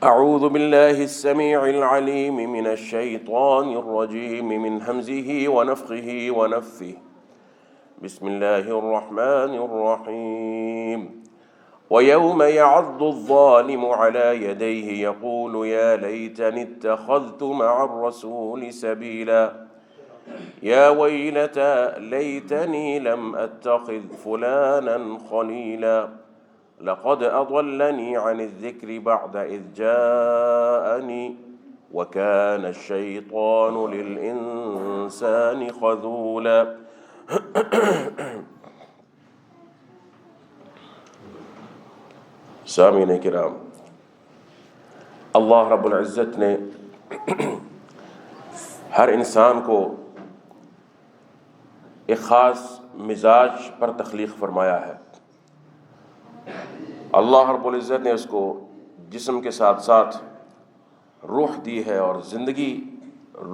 أعوذ بالله السميع العليم من الشيطان الرجيم من همزه ونفخه ونفثه. بسم الله الرحمن الرحيم. ويوم يعض الظالم على يديه يقول يا ليتني اتخذت مع الرسول سبيلا يا ويلتى ليتني لم أتخذ فلانا خليلا لقد أضلني عن الذكر بعد إذ جاءني وكان الشيطان للإنسان خذولا. سامعین کرام، اللہ رب العزت نے ہر انسان کو ایک خاص مزاج پر تخلیق فرمایا ہے۔ اللہ رب العزت نے اس کو جسم کے ساتھ ساتھ روح دی ہے، اور زندگی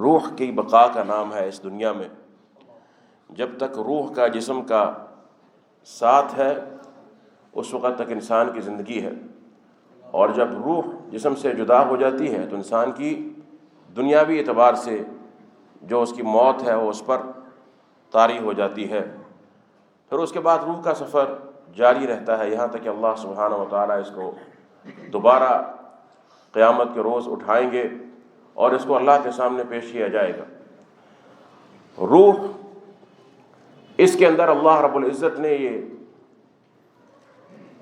روح کی بقا کا نام ہے اس دنیا میں۔ جب تک روح کا جسم کا ساتھ ہے اس وقت تک انسان کی زندگی ہے، اور جب روح جسم سے جدا ہو جاتی ہے تو انسان کی دنیاوی اعتبار سے جو اس کی موت ہے وہ اس پر طاری ہو جاتی ہے۔ پھر اس کے بعد روح کا سفر جاری رہتا ہے یہاں تک کہ اللہ سبحانہ و تعالیٰ اس کو دوبارہ قیامت کے روز اٹھائیں گے اور اس کو اللہ کے سامنے پیش کیا جائے گا۔ روح، اس کے اندر اللہ رب العزت نے یہ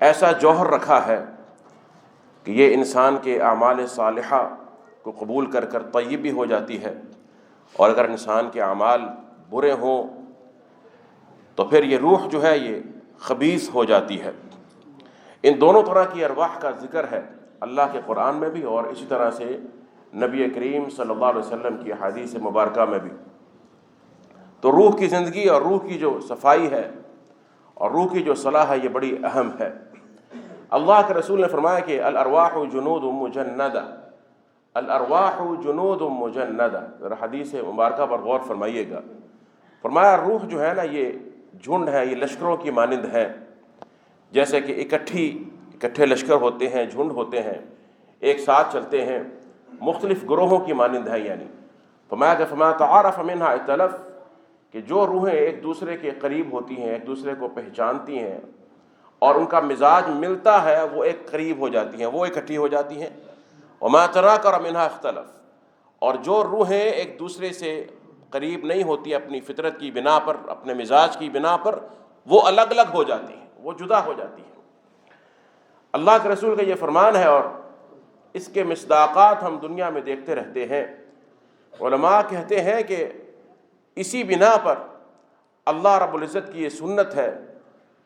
ایسا جوہر رکھا ہے کہ یہ انسان کے اعمال صالحہ کو قبول کر کر طیب بھی ہو جاتی ہے، اور اگر انسان کے اعمال برے ہوں تو پھر یہ روح جو ہے یہ خبیث ہو جاتی ہے۔ ان دونوں طرح کی ارواح کا ذکر ہے اللہ کے قرآن میں بھی، اور اسی طرح سے نبی کریم صلی اللہ علیہ وسلم کی حدیث مبارکہ میں بھی۔ تو روح کی زندگی اور روح کی جو صفائی ہے اور روح کی جو صلاح ہے یہ بڑی اہم ہے۔ اللہ کے رسول نے فرمایا کہ الارواح جنود مجندہ، الارواح جنود مجندہ۔ ذرا حدیث مبارکہ پر غور فرمائیے گا۔ فرمایا روح جو ہے نا یہ جھنڈ ہے، یہ لشکروں کی مانند ہے، جیسے کہ اکٹھے لشکر ہوتے ہیں، جھنڈ ہوتے ہیں، ایک ساتھ چلتے ہیں، مختلف گروہوں کی مانند ہے۔ یعنی فما تعارف منها ائتلف، کہ جو روحیں ایک دوسرے کے قریب ہوتی ہیں، ایک دوسرے کو پہچانتی ہیں اور ان کا مزاج ملتا ہے، وہ ایک قریب ہو جاتی ہیں، وہ اکٹھی ہو جاتی ہیں۔ وما تناکر منها اختلف، اور جو روحیں ایک دوسرے سے قریب نہیں ہوتی اپنی فطرت کی بنا پر، اپنے مزاج کی بنا پر، وہ الگ الگ ہو جاتی ہیں، وہ جدا ہو جاتی ہیں۔ اللہ کے رسول کا یہ فرمان ہے، اور اس کے مصداقات ہم دنیا میں دیکھتے رہتے ہیں۔ علماء کہتے ہیں کہ اسی بنا پر اللہ رب العزت کی یہ سنت ہے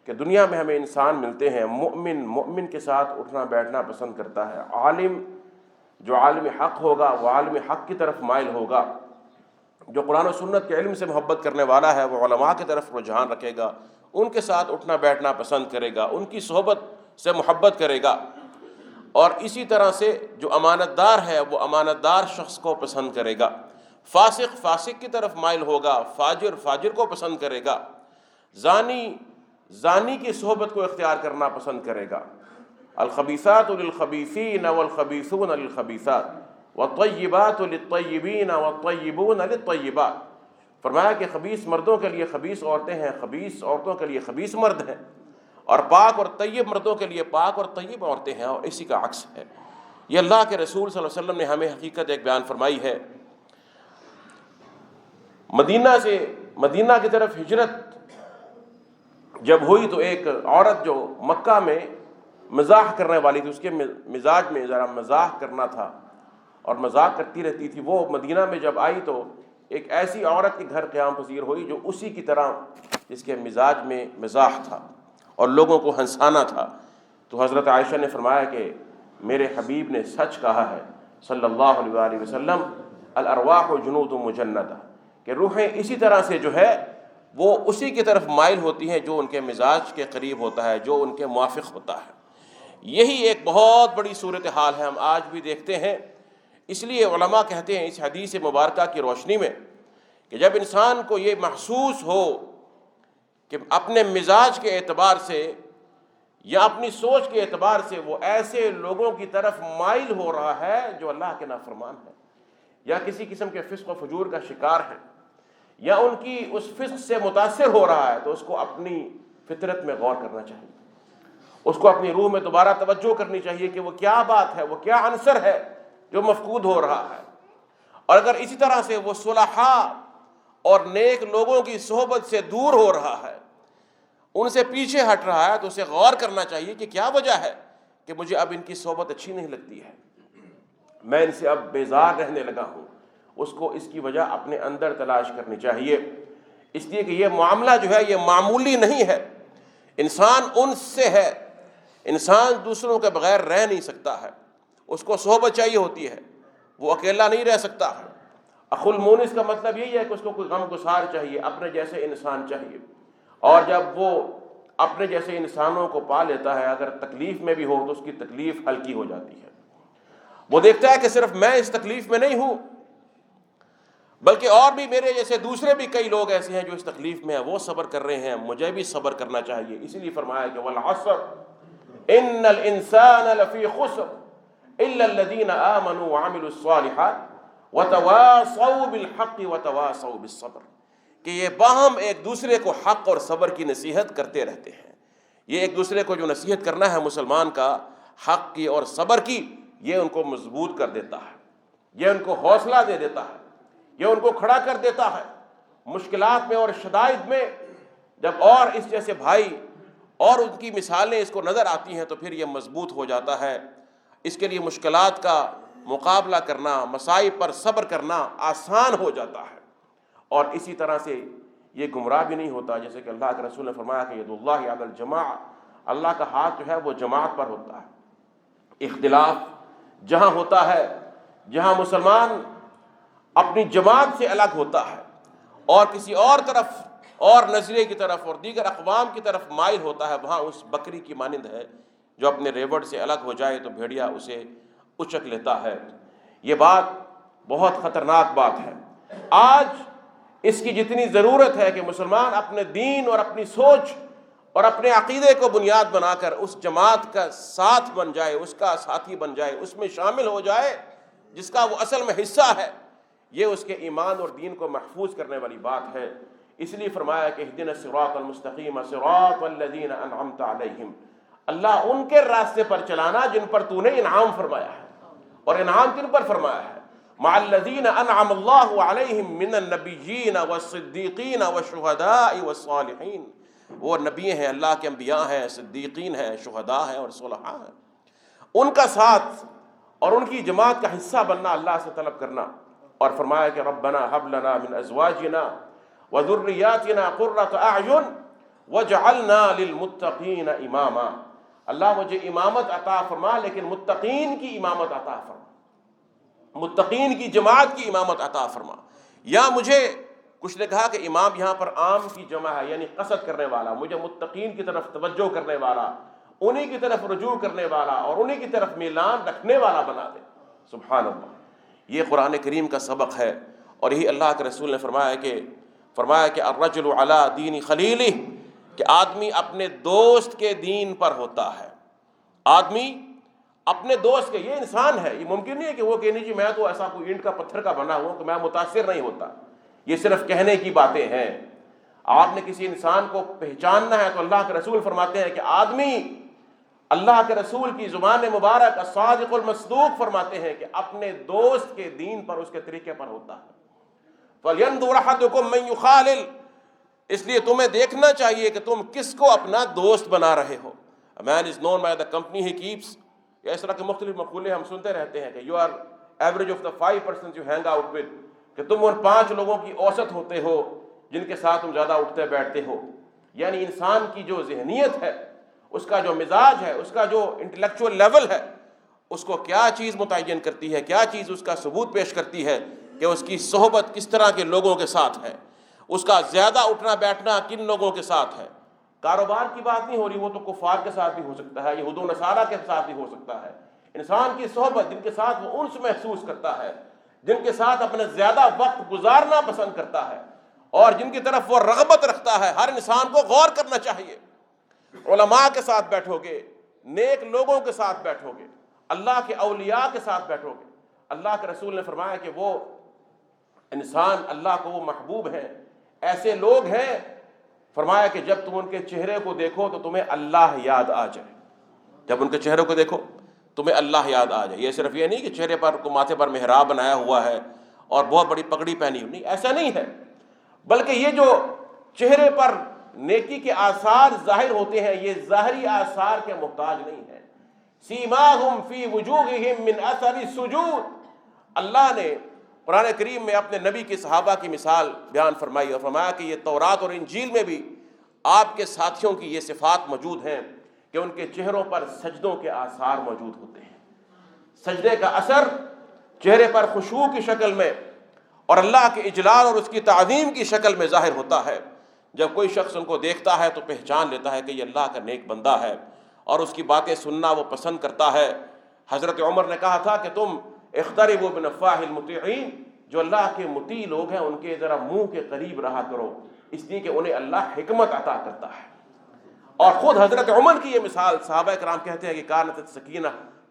کہ دنیا میں ہمیں انسان ملتے ہیں، مومن کے ساتھ اٹھنا بیٹھنا پسند کرتا ہے، عالم جو عالم حق ہوگا وہ عالم حق کی طرف مائل ہوگا، جو قرآن و سنت کے علم سے محبت کرنے والا ہے وہ علماء کی طرف رجحان رکھے گا، ان کے ساتھ اٹھنا بیٹھنا پسند کرے گا، ان کی صحبت سے محبت کرے گا۔ اور اسی طرح سے جو امانت دار ہے وہ امانت دار شخص کو پسند کرے گا، فاسق کی طرف مائل ہوگا، فاجر کو پسند کرے گا، زانی کی صحبت کو اختیار کرنا پسند کرے گا۔ الخبیثات للخبیثین والخبیثون للخبیثات والطیبات للطیبین والطیبون للطیبات۔ فرمایا کہ خبیث مردوں کے لیے خبیث عورتیں ہیں، خبیث عورتوں کے لیے خبیث مرد ہیں، اور پاک اور طیب مردوں کے لیے پاک اور طیب عورتیں ہیں، اور اسی کا عکس ہے۔ یہ اللہ کے رسول صلی اللہ علیہ وسلم نے ہمیں حقیقت ایک بیان فرمائی ہے۔ مدینہ کی طرف ہجرت جب ہوئی تو ایک عورت جو مکہ میں مزاح کرنے والی تھی، اس کے مزاج میں ذرا مزاح کرنا تھا اور مذاق کرتی رہتی تھی، وہ مدینہ میں جب آئی تو ایک ایسی عورت کے گھر قیام پذیر ہوئی جو اسی کی طرح جس کے مزاج میں مزاح تھا اور لوگوں کو ہنسانا تھا۔ تو حضرت عائشہ نے فرمایا کہ میرے حبیب نے سچ کہا ہے صلی اللہ علیہ وآلہ وسلم، الارواح جنود مجندہ، کہ روحیں اسی طرح سے جو ہے وہ اسی کی طرف مائل ہوتی ہیں جو ان کے مزاج کے قریب ہوتا ہے، جو ان کے موافق ہوتا ہے۔ یہی ایک بہت بڑی صورتحال ہے، ہم آج بھی دیکھتے ہیں۔ اس لیے علماء کہتے ہیں اس حدیث مبارکہ کی روشنی میں کہ جب انسان کو یہ محسوس ہو کہ اپنے مزاج کے اعتبار سے یا اپنی سوچ کے اعتبار سے وہ ایسے لوگوں کی طرف مائل ہو رہا ہے جو اللہ کے نافرمان ہے، یا کسی قسم کے فسق و فجور کا شکار ہے، یا ان کی اس فسق سے متاثر ہو رہا ہے، تو اس کو اپنی فطرت میں غور کرنا چاہیے، اس کو اپنی روح میں دوبارہ توجہ کرنی چاہیے کہ وہ کیا بات ہے، وہ کیا عنصر ہے جو مفقود ہو رہا ہے۔ اور اگر اسی طرح سے وہ صلحاء اور نیک لوگوں کی صحبت سے دور ہو رہا ہے، ان سے پیچھے ہٹ رہا ہے، تو اسے غور کرنا چاہیے کہ کیا وجہ ہے کہ مجھے اب ان کی صحبت اچھی نہیں لگتی ہے، میں ان سے اب بیزار رہنے لگا ہوں۔ اس کو اس کی وجہ اپنے اندر تلاش کرنی چاہیے، اس لیے کہ یہ معاملہ جو ہے یہ معمولی نہیں ہے۔ انسان ان سے ہے، انسان دوسروں کے بغیر رہ نہیں سکتا ہے، اس کو صحبت چاہیے ہوتی ہے، وہ اکیلا نہیں رہ سکتا ہے۔ اخو المونس کا مطلب یہی ہے کہ اس کو کوئی غم گسار چاہیے، اپنے جیسے انسان چاہیے، اور جب وہ اپنے جیسے انسانوں کو پا لیتا ہے، اگر تکلیف میں بھی ہو تو اس کی تکلیف ہلکی ہو جاتی ہے۔ وہ دیکھتا ہے کہ صرف میں اس تکلیف میں نہیں ہوں، بلکہ اور بھی میرے جیسے دوسرے بھی کئی لوگ ایسے ہیں جو اس تکلیف میں ہیں، وہ صبر کر رہے ہیں، مجھے بھی صبر کرنا چاہیے۔ اسی لیے فرمایا کہ والعصر ان الانسان لفی خسر الا الذین آمنوا وعملوا الصالحات وتواصوا بالحق وتواصوا بالصبر، کہ یہ باہم ایک دوسرے کو حق اور صبر کی نصیحت کرتے رہتے ہیں۔ یہ ایک دوسرے کو جو نصیحت کرنا ہے مسلمان کا، حق کی اور صبر کی، یہ ان کو مضبوط کر دیتا ہے، یہ ان کو حوصلہ دے دیتا ہے، یہ ان کو کھڑا کر دیتا ہے مشکلات میں اور شدائد میں۔ جب اور اس جیسے بھائی اور ان کی مثالیں اس کو نظر آتی ہیں تو پھر یہ مضبوط ہو جاتا ہے۔ اس کے لیے مشکلات کا مقابلہ کرنا، مصائب پر صبر کرنا آسان ہو جاتا ہے، اور اسی طرح سے یہ گمراہ بھی نہیں ہوتا، جیسے کہ اللہ کے رسول نے فرمایا کہ ید اللہ علی الجماع، اللہ کا ہاتھ جو ہے وہ جماعت پر ہوتا ہے۔ اختلاف جہاں ہوتا ہے، جہاں مسلمان اپنی جماعت سے الگ ہوتا ہے اور کسی اور طرف اور نظریے کی طرف اور دیگر اقوام کی طرف مائل ہوتا ہے، وہاں اس بکری کی مانند ہے جو اپنے ریوڑ سے الگ ہو جائے تو بھیڑیا اسے اچک لیتا ہے۔ یہ بات بہت خطرناک بات ہے۔ آج اس کی جتنی ضرورت ہے کہ مسلمان اپنے دین اور اپنی سوچ اور اپنے عقیدے کو بنیاد بنا کر اس جماعت کا ساتھ بن جائے، اس کا ساتھی بن جائے، اس میں شامل ہو جائے جس کا وہ اصل میں حصہ ہے، یہ اس کے ایمان اور دین کو محفوظ کرنے والی بات ہے۔ اس لیے فرمایا کہ اہدنا الصراط المستقیم صراط الذین انعمت علیہم، اللہ ان کے راستے پر چلانا جن پر تو نے انعام فرمایا ہے، اور انعام کن پر فرمایا ہے؟ مع الذین انعم اللہ علیہم من النبیین والصدیقین والشہداء والصالحین، وہ نبی ہیں، اللہ کے انبیاء ہیں، صدیقین ہیں، شہداء ہیں اور صلحاء ہیں، ان کا ساتھ اور ان کی جماعت کا حصہ بننا اللہ سے طلب کرنا۔ اور فرمایا کہ ربنا ہب لنا من ازواجنا وذریاتنا قرۃ اعین واجعلنا للمتقین اماما، اللہ مجھے امامت عطا فرما، لیکن متقین کی امامت عطا فرما، متقین کی جماعت کی امامت عطا فرما۔ یا مجھے کچھ نے کہا کہ امام یہاں پر عام کی جمع ہے، یعنی قصد کرنے والا، مجھے متقین کی طرف توجہ کرنے والا، انہی کی طرف رجوع کرنے والا اور انہی کی طرف میلان رکھنے والا بنا دے۔ سبحان اللہ، یہ قرآن کریم کا سبق ہے، اور یہی اللہ کے رسول نے فرمایا کہ الرجل علی دین خلیلہ، کہ آدمی اپنے دوست کے دین پر ہوتا ہے۔ آدمی اپنے دوست کے، یہ انسان ہے، یہ ممکن نہیں ہے کہ وہ کہ نہیں جی میں تو ایسا کوئی اینٹ کا پتھر کا بنا ہوں کہ میں متاثر نہیں ہوتا، یہ صرف کہنے کی باتیں ہیں۔ آپ نے کسی انسان کو پہچاننا ہے تو اللہ کے رسول فرماتے ہیں کہ آدمی، اللہ کے رسول کی زبان مبارک الصادق المصدوق فرماتے ہیں کہ اپنے دوست کے دین پر، اس کے طریقے پر ہوتا ہے۔ فَلْيَنْظُرْ أَحَدُكُمْ مَنْ يُخَالِلْ، اس لیے تمہیں دیکھنا چاہیے کہ تم کس کو اپنا دوست بنا رہے ہو۔ A man is known by the company he keeps، یا اس طرح کے مختلف مقولے ہم سنتے رہتے ہیں کہ you are average of the 5 persons you hang out with، کہ تم ان 5 لوگوں کی اوسط ہوتے ہو جن کے ساتھ تم زیادہ اٹھتے بیٹھتے ہو۔ یعنی انسان کی جو ذہنیت ہے، اس کا جو مزاج ہے، اس کا جو انٹلیکچوئل لیول ہے، اس کو کیا چیز متعین کرتی ہے، کیا چیز اس کا ثبوت پیش کرتی ہے کہ اس کی صحبت کس طرح کے لوگوں کے ساتھ ہے، اس کا زیادہ اٹھنا بیٹھنا کن لوگوں کے ساتھ ہے۔ کاروبار کی بات نہیں ہو رہی، وہ تو کفار کے ساتھ بھی ہو سکتا ہے، یہود و نصارہ کے ساتھ بھی ہو سکتا ہے۔ انسان کی صحبت، جن کے ساتھ وہ انس محسوس کرتا ہے، جن کے ساتھ اپنا زیادہ وقت گزارنا پسند کرتا ہے، اور جن کی طرف وہ رغبت رکھتا ہے، ہر انسان کو غور کرنا چاہیے۔ علماء کے ساتھ بیٹھو گے، نیک لوگوں کے ساتھ بیٹھو گے، اللہ کے اولیاء کے ساتھ بیٹھو گے، اللہ کے رسول نے فرمایا کہ وہ انسان اللہ کو وہ محبوب ہیں، ایسے لوگ ہیں، فرمایا کہ جب تم ان کے چہرے کو دیکھو تو تمہیں اللہ یاد آ جائے، جب ان کے چہرے کو دیکھو تمہیں اللہ یاد آ جائے۔ یہ صرف یہ نہیں کہ چہرے پر کو ماتھے پر محراب بنایا ہوا ہے اور بہت بڑی پگڑی پہنی ہوئی، نہیں، ایسا نہیں ہے، بلکہ یہ جو چہرے پر نیکی کے آثار ظاہر ہوتے ہیں یہ ظاہری آثار کے محتاج نہیں ہیں۔ سیماہم فی وجوہہم من اثر السجود، اللہ نے قرآن کریم میں اپنے نبی کے صحابہ کی مثال بیان فرمائی اور فرمایا کہ یہ تورات اور انجیل میں بھی آپ کے ساتھیوں کی یہ صفات موجود ہیں کہ ان کے چہروں پر سجدوں کے آثار موجود ہوتے ہیں۔ سجدے کا اثر چہرے پر خشوع کی شکل میں اور اللہ کے اجلال اور اس کی تعظیم کی شکل میں ظاہر ہوتا ہے۔ جب کوئی شخص ان کو دیکھتا ہے تو پہچان لیتا ہے کہ یہ اللہ کا نیک بندہ ہے اور اس کی باتیں سننا وہ پسند کرتا ہے۔ حضرت عمر نے کہا تھا کہ تم اقتربوا من افواہ المطیعین، جو اللہ کے مطیع لوگ ہیں ان کے ذرا منہ کے قریب رہا کرو، اس لیے کہ انہیں اللہ حکمت عطا کرتا ہے۔ اور خود حضرت عمر کی یہ مثال صحابہ کرام کہتے ہیں کہ کانت السکینہ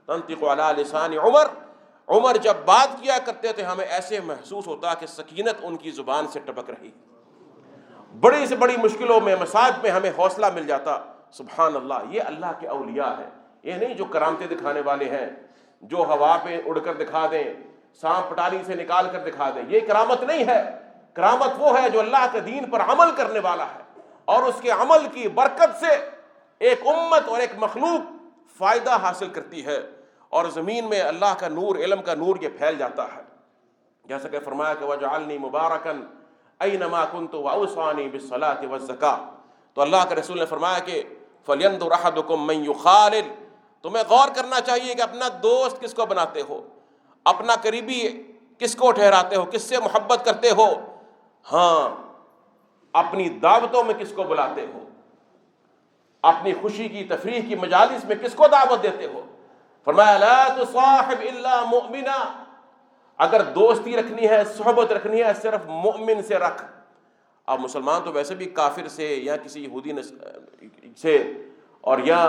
تنطق علی لسان عمر جب بات کیا کرتے تھے ہمیں ایسے محسوس ہوتا کہ سکینت ان کی زبان سے ٹپک رہی، بڑی سے بڑی مشکلوں میں مصائب میں ہمیں حوصلہ مل جاتا۔ سبحان اللہ، یہ اللہ کے اولیاء ہیں، یہ نہیں جو کرامتیں دکھانے والے ہیں، جو ہوا پہ اڑ کر دکھا دیں، سانپ پٹاری سے نکال کر دکھا دیں، یہ کرامت نہیں ہے۔ کرامت وہ ہے جو اللہ کے دین پر عمل کرنے والا ہے اور اس کے عمل کی برکت سے ایک امت اور ایک مخلوق فائدہ حاصل کرتی ہے اور زمین میں اللہ کا نور، علم کا نور یہ پھیل جاتا ہے۔ جیسا کہ فرمایا کہ وَجَعَلْنِي مُبَارَكًا أَيْنَمَا كُنْتُ وَأَوْصَانِي بِالصَّلَاةِ وَالزَّكَاةِ، تو اللہ کے رسول نے فرمایا کہ فَلْيَنْظُرْ أَحَدُكُمْ مَنْ يُخَالِلْ، تمہیں غور کرنا چاہیے کہ اپنا دوست کس کو بناتے ہو، اپنا قریبی کس کو ٹھہراتے ہو، کس سے محبت کرتے ہو، ہاں اپنی دعوتوں میں کس کو بلاتے ہو، اپنی خوشی کی تفریح کی مجالس میں کس کو دعوت دیتے ہو۔ فرمایا لا تصاحب الا مؤمنا، اگر دوستی رکھنی ہے، صحبت رکھنی ہے، صرف مؤمن سے رکھ۔ اب مسلمان تو ویسے بھی کافر سے یا کسی یہودی سے اور یا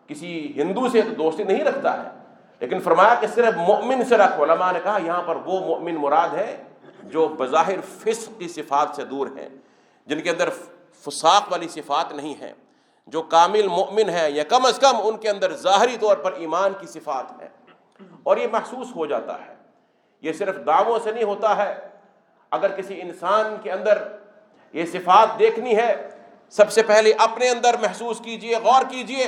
کسی ہندو سے تو دوستی نہیں رکھتا ہے، لیکن فرمایا کہ صرف مؤمن سے رکھ۔ علماء نے کہا یہاں پر وہ مؤمن مراد ہے جو بظاہر فسق کی صفات سے دور ہیں، جن کے اندر فساق والی صفات نہیں ہیں، جو کامل مؤمن ہے یا کم از کم ان کے اندر ظاہری طور پر ایمان کی صفات ہے، اور یہ محسوس ہو جاتا ہے۔ یہ صرف دعووں سے نہیں ہوتا ہے، اگر کسی انسان کے اندر یہ صفات دیکھنی ہے سب سے پہلے اپنے اندر محسوس کیجئے، غور کیجئے،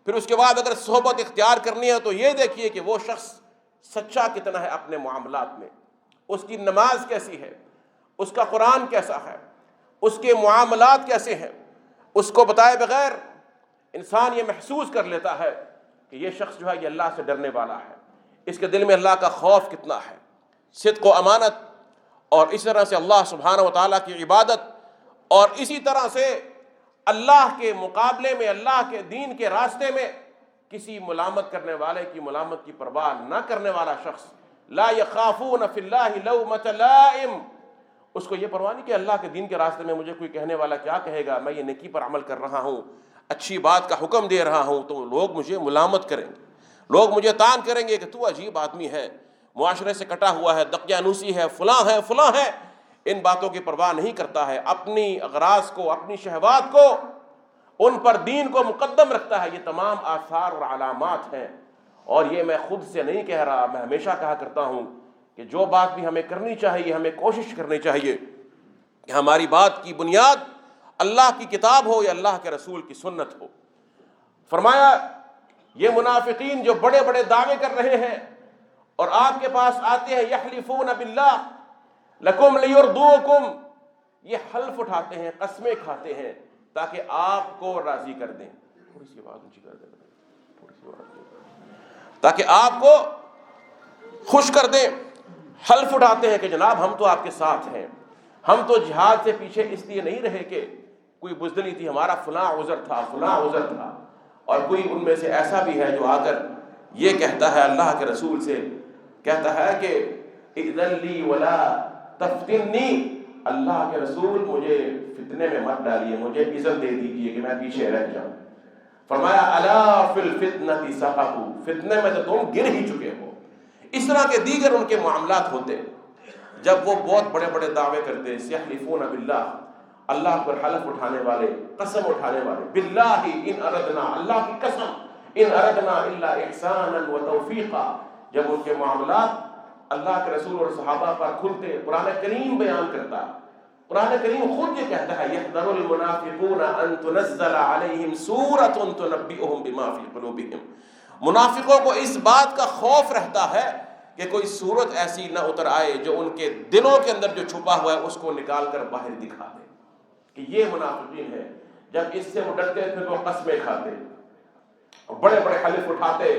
پھر اس کے بعد اگر صحبت اختیار کرنی ہے تو یہ دیکھیے کہ وہ شخص سچا کتنا ہے اپنے معاملات میں، اس کی نماز کیسی ہے، اس کا قرآن کیسا ہے، اس کے معاملات کیسے ہیں۔ اس کو بتائے بغیر انسان یہ محسوس کر لیتا ہے کہ یہ شخص جو ہے یہ اللہ سے ڈرنے والا ہے، اس کے دل میں اللہ کا خوف کتنا ہے، صدق و امانت، اور اس طرح سے اللہ سبحانہ و تعالیٰ کی عبادت، اور اسی طرح سے اللہ کے مقابلے میں، اللہ کے دین کے راستے میں کسی ملامت کرنے والے کی ملامت کی پرواہ نہ کرنے والا شخص، لا یخافون فی اللہ لومۃ لائم، اس کو یہ پرواہ نہیں کہ اللہ کے دین کے راستے میں مجھے کوئی کہنے والا کیا کہے گا، میں یہ نیکی پر عمل کر رہا ہوں، اچھی بات کا حکم دے رہا ہوں تو لوگ مجھے ملامت کریں گے، لوگ مجھے طعن کریں گے کہ تو عجیب آدمی ہے، معاشرے سے کٹا ہوا ہے، دقیانوسی ہے، فلاں ہے۔ ان باتوں کی پرواہ نہیں کرتا ہے، اپنی اغراض کو، اپنی شہوات کو، ان پر دین کو مقدم رکھتا ہے۔ یہ تمام آثار اور علامات ہیں، اور یہ میں خود سے نہیں کہہ رہا، میں ہمیشہ کہا کرتا ہوں کہ جو بات بھی ہمیں کرنی چاہیے، ہمیں کوشش کرنی چاہیے کہ ہماری بات کی بنیاد اللہ کی کتاب ہو یا اللہ کے رسول کی سنت ہو۔ فرمایا یہ منافقین جو بڑے بڑے دعوے کر رہے ہیں اور آپ کے پاس آتے ہیں، یحلفون باللہ لکم لیرضوکم، یہ حلف اٹھاتے ہیں، قسمیں کھاتے ہیں تاکہ آپ کو راضی کر دیں، تھوڑی سی بات اونچی کر دیں، تاکہ آپ کو خوش کر دیں۔ حلف اٹھاتے ہیں کہ جناب ہم تو آپ کے ساتھ ہیں، ہم تو جہاد سے پیچھے اس لیے نہیں رہے کہ کوئی بزدلی تھی، ہمارا فلاں عذر تھا، فلاں عذر تھا۔ اور کوئی ان میں سے ایسا بھی ہے جو آ کر یہ کہتا ہے، اللہ کے رسول سے کہتا ہے کہ اذن لی ولا تفتنی، اللہ کے رسول مجھے فتنے میں مت ڈالیے، مجھے اذن دے دیجیے کہ میں پیچھے رہ جاؤں۔ فرمایا الا فی الفتنۃ سقطوا، فتنے میں تو تم گر ہی چکے ہو۔ اس طرح کے دیگر ان کے معاملات ہوتے جب وہ بہت بڑے بڑے دعوے کرتے، سیحلفون باللہ، اللہ پر حلف اٹھانے والے، قسم اٹھانے والے، باللہ ان اردنا، اللہ کی قسم، ان اردنا الا احسانا وتوفیقا، جب ان کے معاملات اللہ کے رسول اور صحابہ پر کھلتے، قرآن کریم بیان کرتا، قرآن کریم خود یہ کہتا ہے یحذر المنافقون ان تنزل علیہم سورۃ تنبئہم بما فی قلوبہم، منافقوں کو اس بات کا خوف رہتا ہے کہ کوئی صورت ایسی نہ اتر آئے جو ان کے دلوں کے اندر جو چھپا ہوا ہے اس کو نکال کر باہر دکھا دے کہ یہ منافقین ہے۔ جب اس سے وہ ڈرتے تھے تو قسمیں کھاتے، بڑے بڑے حلف اٹھاتے۔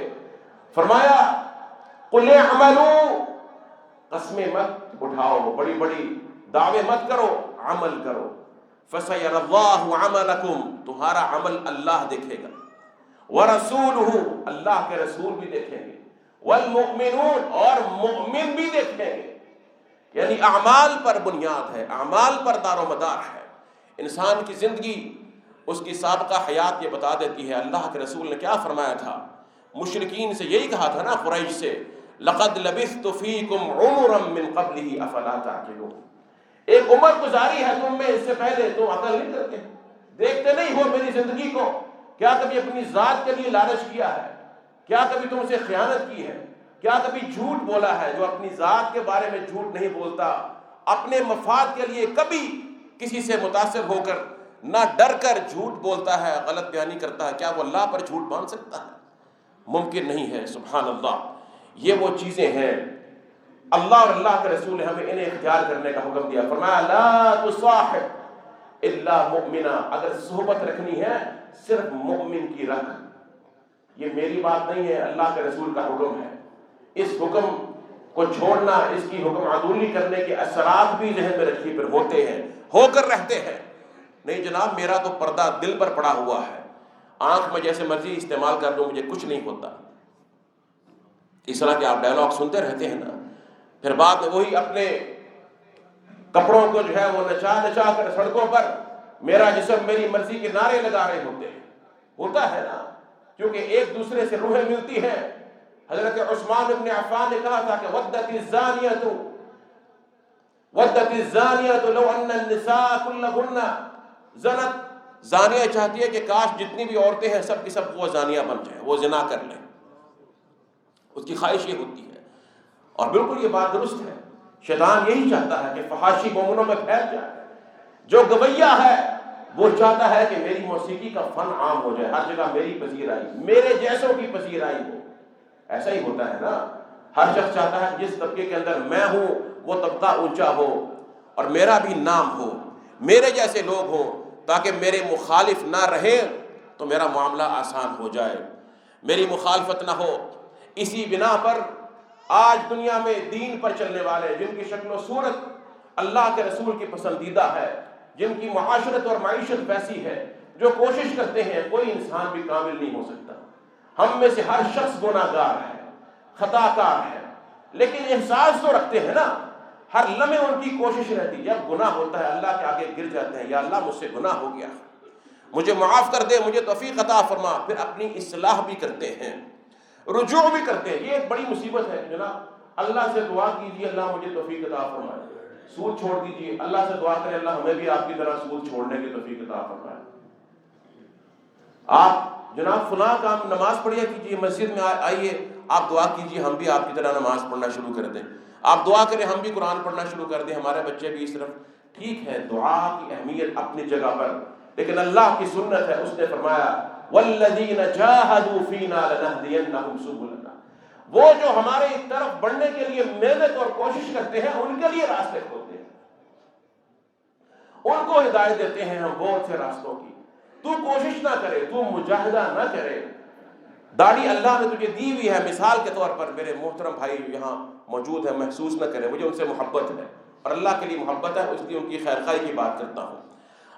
فرمایا قل اعملوا، قسمیں مت اٹھاؤ، بڑی بڑی دعوے مت کرو، عمل کرو۔ فسيرى الله عملكم، تمہارا عمل اللہ دیکھے گا، ورسولہ، اللہ کے رسول بھی دیکھیں گے، والمؤمنون، اور مؤمن بھی دیکھیں گے۔ یعنی اعمال پر بنیاد ہے، اعمال پر دار و مدار ہے۔ انسان کی زندگی، اس کی سابقہ حیات یہ بتا دیتی ہے۔ اللہ کے رسول نے کیا فرمایا تھا؟ مشرکین سے یہی کہا تھا نا، قریش سے، لقد لبثت فیکم عمرا من قبلہ افلا تعقلون، ایک عمر گزاری ہے تم میں اس سے پہلے، تم عقل نہیں کرتے، دیکھتے نہیں ہو میری زندگی کو؟ کیا کبھی اپنی ذات کے لیے لالچ کیا ہے؟ کیا کبھی تم سے خیانت کی ہے؟ کیا کبھی جھوٹ بولا ہے؟ جو اپنی ذات کے بارے میں جھوٹ نہیں بولتا، اپنے مفاد کے لیے کبھی کسی سے متاثر ہو کر نہ ڈر کر جھوٹ بولتا ہے، غلط بیانی کرتا ہے، کیا وہ اللہ پر جھوٹ باندھ سکتا ہے؟ ممکن نہیں ہے۔ سبحان اللہ، یہ وہ چیزیں ہیں اللہ اور اللہ کے رسول نے ہمیں انہیں اختیار کرنے کا حکم دیا۔ فرمایا لا تصاحب الا مؤمنا، اگر صحبت رکھنی ہے صرف مؤمن کی رکھ۔ یہ میری بات نہیں ہے، اللہ کے رسول کا حکم ہے۔ اس حکم کو چھوڑنا، اس کی حکم عدولی کرنے کے اثرات بھی ذہن میں رکھیے، پھر ہوتے ہیں، ہو کر رہتے ہیں۔ نہیں جناب، میرا تو پردہ دل پر پڑا ہوا ہے، آنکھ میں جیسے مرضی استعمال کر لوں، مجھے کچھ نہیں ہوتا۔ اس طرح کے آپ ڈائلاگ سنتے رہتے ہیں نا، پھر بعد میں وہی اپنے کپڑوں کو جو ہے وہ نچا نچا کر سڑکوں پر میرا جسم میری مرضی کے نعرے لگا رہے ہوتے ہیں۔ ہوتا ہے نا، کیونکہ ایک دوسرے سے روحیں ملتی ہیں۔ حضرت عثمان بن عفان نے کہا تھا کہ ودت الزانیۃ لو ان النساء کلہن زنت، زانیہ چاہتی ہے کہ کاش جتنی بھی عورتیں ہیں سب کی سب وہ زانیہ بن جائیں، وہ زنا کر لیں، اس کی خواہش یہ ہوتی ہے۔ اور بالکل یہ بات درست ہے، شیطان یہی چاہتا ہے کہ فحاشی مومنوں میں پھیل جائے۔ جو گویا ہے وہ چاہتا ہے کہ میری موسیقی کا فن عام ہو جائے، ہر جگہ میری پذیرائی، میرے جیسوں کی پذیرائی ہو۔ ایسا ہی ہوتا ہے نا، ہر شخص چاہتا ہے جس طبقے کے اندر میں ہوں وہ طبقہ اونچا ہو اور میرا بھی نام ہو، میرے جیسے لوگ ہوں، تاکہ میرے مخالف نہ رہیں تو میرا معاملہ آسان ہو جائے، میری مخالفت نہ ہو۔ اسی بنا پر آج دنیا میں دین پر چلنے والے، جن کی شکل و صورت اللہ کے رسول کی پسندیدہ ہے، جن کی معاشرت اور معیشت ویسی ہے، جو کوشش کرتے ہیں، کوئی انسان بھی کامل نہیں ہو سکتا، ہم میں سے ہر شخص گناہ گار ہے، خطا کار ہے، لیکن احساس تو رکھتے ہیں نا، ہر لمحے ان کی کوشش رہتی، جب گناہ ہوتا ہے اللہ کے آگے گر جاتے ہیں، یا اللہ مجھ سے گناہ ہو گیا، مجھے معاف کر دے، مجھے توفیق عطا فرما، پھر اپنی اصلاح بھی کرتے ہیں، رجوع بھی کرتے ہیں۔ یہ ایک بڑی مصیبت ہے جناب، اللہ سے دعا کیجیے اللہ مجھے توفیق عطا فرمائے، سود چھوڑ دیجیے، اللہ سے دعا کریں اللہ ہمیں بھی آپ کی طرح سود چھوڑنے کی توفیق عطا فرمائے۔ آپ جناب فلاں کام نماز پڑھیا کیجیے، مسجد میں آئیے، آپ دعا کیجیے ہم بھی آپ کی طرح نماز پڑھنا شروع کر دیں، آپ دعا کریں ہم بھی قرآن پڑھنا شروع کر دیں، ہمارے بچے بھی اس طرف۔ ٹھیک ہے، دعا کی اہمیت اپنی جگہ پر، لیکن اللہ کی سنت ہے، اس نے فرمایا والذین جاہدوا فینا لنہدینہم سبلنا، وہ جو ہمارے طرف بڑھنے کے لیے محنت اور کوشش کرتے ہیں ان کے لیے راستے کھولتے ہیں، ان کو ہدایت دیتے ہیں ہم بہت سے راستوں کی۔ تو کوشش نہ کرے، تو مجاہدہ نہ کرے، داڑھی اللہ نے تجھے دی ہوئی ہے، مثال کے طور پر میرے محترم بھائی یہاں موجود ہیں، محسوس نہ کرے مجھے ان سے محبت ہے اور اللہ کے لیے محبت ہے، اس لیے ان کی خیر خواہی کی بات کرتا ہوں۔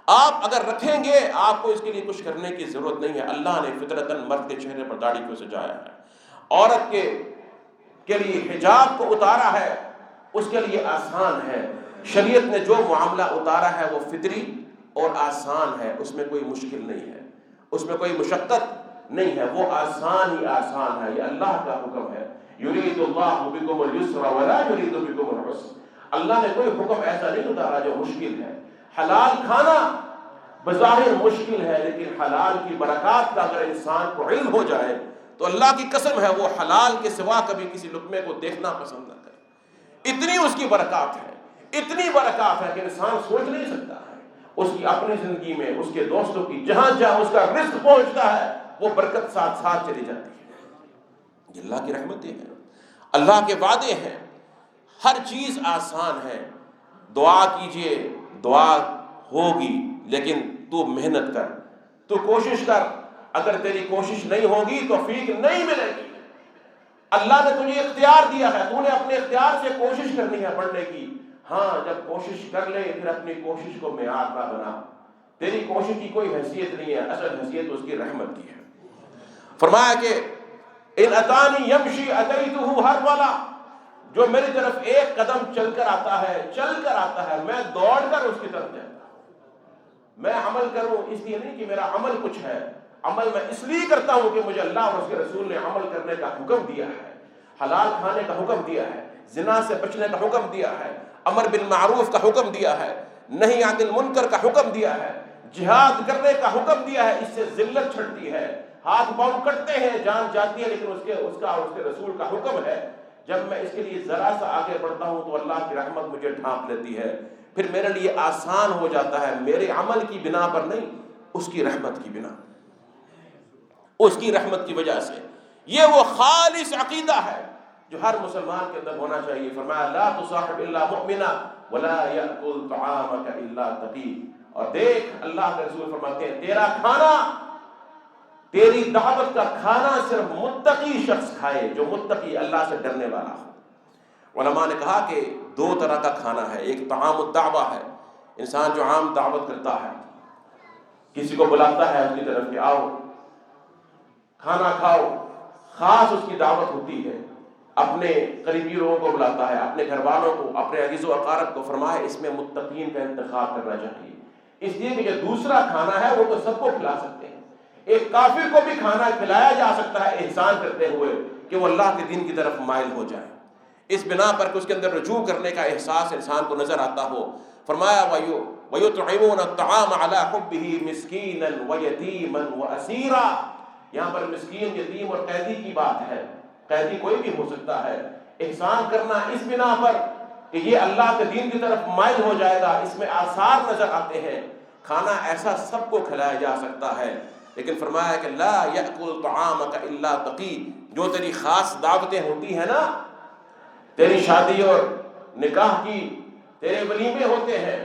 آپ اگر رکھیں گے آپ کو اس کے لیے کچھ کرنے کی ضرورت نہیں ہے، اللہ نے فطرتاً مرد کے چہرے پر داڑھی کو سجایا ہے، عورت کے لیے حجاب کو اتارا ہے، اس کے لیے آسان ہے، شریعت نے جو معاملہ اتارا ہے وہ فطری اور آسان ہے، اس میں کوئی مشکل نہیں ہے۔ اس میں کوئی مشقت نہیں ہے، وہ آسان ہی آسان ہے، یہ اللہ کا حکم ہے۔ یرید اللہ بکم الیسر ولا یرید بکم العسر، اللہ نے کوئی حکم ایسا نہیں اتارا جو مشکل ہے۔ حلال کھانا بظاہر مشکل ہے، لیکن حلال کی برکات کا اگر انسان کو علم ہو جائے تو اللہ کی قسم ہے وہ حلال کے سوا کبھی کسی لقمے کو دیکھنا پسند نہ کرے۔ اتنی اس کی برکات ہے، اتنی برکات ہے کہ انسان سوچ نہیں سکتا ہے۔ اس کی اپنی زندگی میں، اس کے دوستوں کی، جہاں جہاں اس کا رزق پہنچتا ہے وہ برکت ساتھ ساتھ چلی جاتی ہے۔ یہ اللہ کی رحمتیں ہیں، اللہ کے وعدے ہیں، ہر چیز آسان ہے۔ دعا کیجئے، دعا ہوگی، لیکن تو محنت کر، تو کوشش کر۔ اگر تیری کوشش نہیں ہوگی توفیق نہیں ملے گی۔ اللہ نے تجھے اختیار دیا ہے، تو نے اپنے اختیار سے کوشش کرنی ہے پڑھنے کی۔ ہاں، جب کوشش کر لے پھر اپنی کوشش کو معیار نہ بنا۔ تیری کوشش کی کوئی حیثیت نہیں ہے، اصل حیثیت اس کی رحمت کی ہے۔ فرمایا کہ ان اتانی یمشی اتیتہ ہرولا، جو میری طرف ایک قدم چل کر آتا ہے میں دوڑ کر اس کی طرف جاتا ہوں۔ میں عمل کروں اس لیے نہیں کہ میرا عمل کچھ ہے، عمل میں اس لیے کرتا ہوں کہ مجھے اللہ اور اس کے رسول نے عمل کرنے کا حکم دیا ہے، حلال کھانے کا حکم دیا ہے، زنا سے بچنے کا حکم دیا ہے، امر بالمعروف کا حکم دیا ہے، نہی عن المنکر کا حکم دیا ہے، جہاد کرنے کا حکم دیا ہے۔ اس سے ذلت چھٹتی ہے، ہاتھ پاؤں کٹتے ہیں، جان جاتی ہے، لیکن اس کا اور اس کے رسول کا حکم ہے۔ جب میں اس کے لیے ذرا سا آگے بڑھتا ہوں تو اللہ کی رحمت مجھے ڈھانپ لیتی ہے، پھر میرے لیے آسان ہو جاتا ہے، میرے عمل کی بنا پر نہیں، اس کی رحمت کی بنا، اس کی رحمت کی وجہ سے۔ یہ وہ خالص عقیدہ ہے جو ہر مسلمان کے اندر ہونا چاہیے۔ فرمایا لا تصاحب الا مؤمنا ولا یاکل طعامک الا تقی۔ اور دیکھ، اللہ کے رسول فرماتے ہیں تیرا کھانا، تیری دعوت کا کھانا صرف متقی شخص کھائے، جو متقی، اللہ سے ڈرنے والا ہو۔ علماء نے کہا کہ دو طرح کا کھانا ہے، ایک طعام الدعوہ ہے، انسان جو عام دعوت کرتا ہے، کسی کو بلاتا ہے اس کی طرف کہ آؤ کھانا کھاؤ، خاص اس کی دعوت ہوتی ہے، اپنے قریبی لوگوں کو بلاتا ہے، اپنے گھر والوں کو، اپنے عزیز و اقارب کو۔ فرمایا اس میں متقین کا انتخاب کرنا چاہیے، اس لیے کہ جو دوسرا کھانا ہے وہ تو سب کو کھلا سکتے ہیں، ایک کافر کو بھی کھانا کھلایا جا سکتا ہے احسان کرتے ہوئے کہ وہ اللہ کے دین کی طرف مائل ہو جائے، اس بنا پر کہ اس کے اندر رجوع کرنے کا احساس انسان کو نظر آتا ہو۔ فرمایا وَيُطْعِمُونَ الطَّعَامَ عَلَىٰ حُبِّهِ مِسْكِينًا وَيَتِيمًا وَأَسِيرًا۔ یہاں پر مسکین، یتیم اور قیدی کی بات ہے، قیدی کوئی بھی ہو سکتا ہے۔ احسان کرنا اس بنا پر کہ یہ اللہ کے دین کی طرف مائل ہو جائے گا، اس میں آثار نظر آتے ہیں۔ کھانا ایسا سب کو کھلایا جا سکتا ہے، لیکن فرمایا کہ لا یأکل طعامک الا تقی، جو تیری خاص دعوتیں ہوتی ہیں نا، تیری شادی اور نکاح کی، تیرے ولیمے ہوتے ہیں،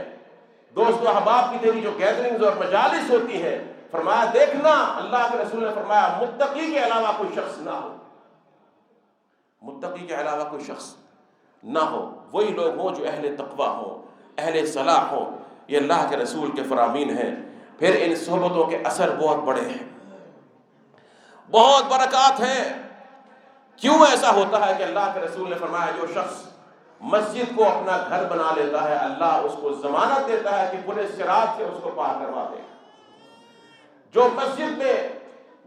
دوست و احباب کی تیری جو گیدرنگز اور مجالس ہوتی ہیں، فرمایا دیکھنا، اللہ کے رسول نے فرمایا متقی کے علاوہ کوئی شخص نہ ہو، متقی کے علاوہ کوئی شخص نہ ہو، وہی لوگ ہوں جو اہل تقوی ہوں، اہل صلاح ہوں۔ یہ اللہ کے رسول کے فرامین ہیں۔ پھر ان صحبتوں کے اثر بہت بڑے ہیں، بہت برکات ہیں۔ کیوں ایسا ہوتا ہے کہ اللہ کے رسول نے فرمایا جو شخص مسجد کو اپنا گھر بنا لیتا ہے، اللہ اس کو ضمانت دیتا ہے کہ پورے صراط سے اس کو پار کروا دے گا۔ جو مسجد میں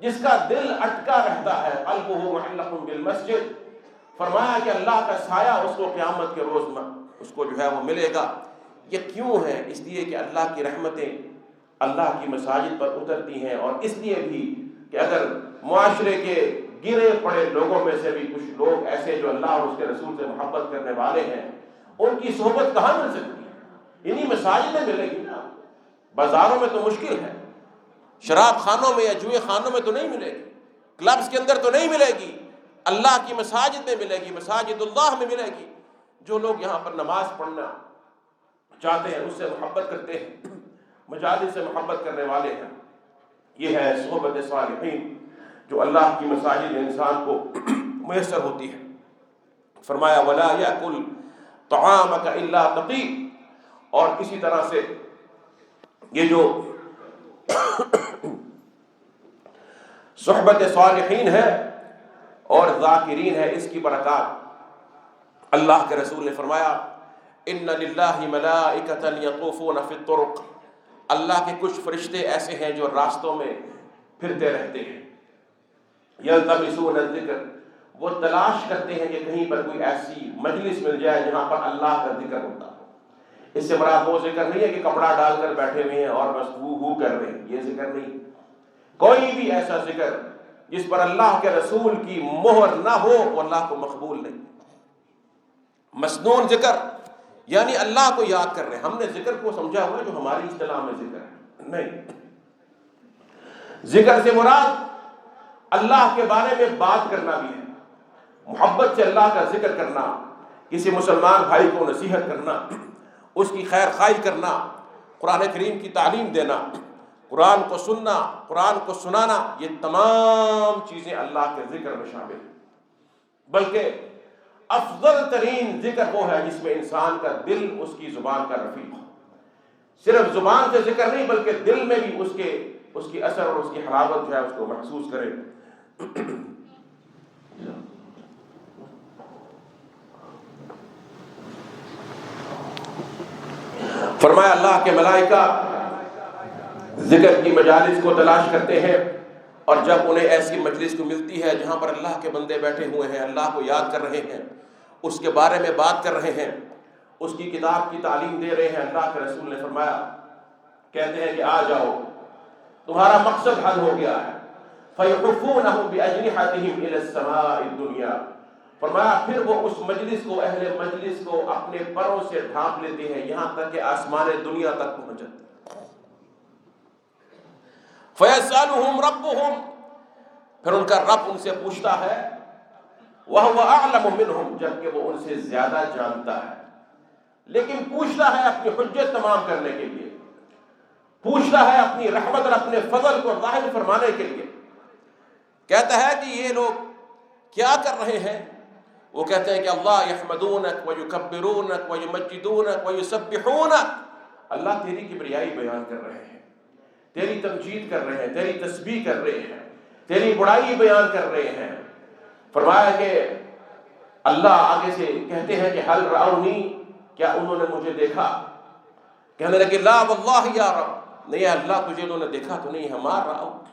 جس کا دل اٹکا رہتا ہے، قلبہ معلق بالمسجد، فرمایا کہ اللہ کا سایہ اس کو قیامت کے روز اس کو جو ہے وہ ملے گا۔ یہ کیوں ہے؟ اس لیے کہ اللہ کی رحمتیں اللہ کی مساجد پر اترتی ہیں، اور اس لیے بھی کہ اگر معاشرے کے گرے پڑے لوگوں میں سے بھی کچھ لوگ ایسے جو اللہ اور اس کے رسول سے محبت کرنے والے ہیں، ان کی صحبت کہاں مل سکتی ہے؟ انہی مساجد میں ملے گی نا، بازاروں میں تو مشکل ہے، شراب خانوں میں یا جوئے خانوں میں تو نہیں ملے گی، کلبز کے اندر تو نہیں ملے گی، اللہ کی مساجد میں ملے گی، مساجد اللہ میں ملے گی۔ جو لوگ یہاں پر نماز پڑھنا چاہتے ہیں، اس سے محبت کرتے ہیں، مجالس سے محبت کرنے والے ہیں، یہ ہے صحبت صالحین جو اللہ کی مساجد میں انسان کو میسر ہوتی ہے۔ فرمایا ولا یاکل طعامک الا تقی، اور اسی طرح سے یہ جو صحبت صالحین ہے اور ذاکرین ہے، اس کی برکات اللہ کے رسول نے فرمایا ان للہ ملائکۃ یطوفون فی الطرق، اللہ کے کچھ فرشتے ایسے ہیں جو راستوں میں پھرتے رہتے ہیں. یلتمسون الذکر، وہ تلاش کرتے ہیں کہ کہیں پر کوئی ایسی مجلس مل جائے جہاں پر اللہ کا ذکر ہوتا ہو. اس سے مراد وہ ذکر نہیں ہے کہ کپڑا ڈال کر بیٹھے ہوئے ہیں اور بس ہو کر رہے ہیں، یہ ذکر نہیں. کوئی بھی ایسا ذکر جس پر اللہ کے رسول کی مہر نہ ہو وہ اللہ کو مقبول نہیں. مسنون ذکر یعنی اللہ کو یاد کر رہے ہیں. ہم نے ذکر کو سمجھا ہوا ہے جو ہماری اصطلاح میں ذکر ہے، نہیں. ذکر سے مراد اللہ کے بارے میں بات کرنا بھی ہے، محبت سے اللہ کا ذکر کرنا، کسی مسلمان بھائی کو نصیحت کرنا، اس کی خیر خواہی کرنا، قرآن کریم کی تعلیم دینا، قرآن کو سننا، قرآن کو سنانا، یہ تمام چیزیں اللہ کے ذکر میں شامل ہیں. بلکہ افضل ترین ذکر وہ ہے جس میں انسان کا دل اس کی زبان کا رفیق ہو. صرف زبان سے ذکر نہیں بلکہ دل میں بھی اس کی اثر اور اس کی حلاوت جو ہے اس کو محسوس کرے. فرمایا اللہ کے ملائکہ ذکر کی مجالس کو تلاش کرتے ہیں، اور جب انہیں ایسی مجلس کو ملتی ہے جہاں پر اللہ کے بندے بیٹھے ہوئے ہیں، اللہ کو یاد کر رہے ہیں، اس کے بارے میں بات کر رہے ہیں، اس کی کتاب کی تعلیم دے رہے ہیں، اللہ کے رسول نے فرمایا، کہتے ہیں کہ آ جاؤ تمہارا مقصد حل ہو گیا ہے. فَيُحُفُّونَهُ بِأَجْنِحَتِهِمْ إِلَى السَّمَاءِ الدُّنْيَا. فرمایا پھر وہ اس مجلس کو، اہل مجلس کو اپنے پروں سے ڈھانپ لیتے ہیں یہاں تک کہ آسمان دنیا تک پہنچ جاتے ہیں. فَيَسْأَلُهُمْ رَبُّهُمْ، پھر ان کا رب ان سے پوچھتا ہے، وَهُوَ أَعْلَمُ مِنْهُمْ، جبکہ وہ ان سے زیادہ جانتا ہے، لیکن پوچھتا ہے اپنی حجت تمام کرنے کے لیے، پوچھتا ہے اپنی رحمت اور اپنے فضل کو ظاہر فرمانے کے لیے. کہتا ہے کہ یہ لوگ کیا کر رہے ہیں؟ وہ کہتے ہیں کہ اللہ یحمدونک ویکبرونک ویمجدونک ویسبحونک، اللہ تیری کبریائی بیان کر رہے ہیں، تیری تمجید کر رہے ہیں، تیری تسبیح کر رہے ہیں، تیری بڑائی بیان کر رہے ہیں. فرمایا کہ اللہ آگے سے کہتے ہیں کہ حل رأونی، کیا انہوں نے مجھے دیکھا؟ کہنے لگے لا واللہ یا رب، نہیں اللہ تجھے انہوں نے دیکھا تو نہیں، ہمارا رأوک.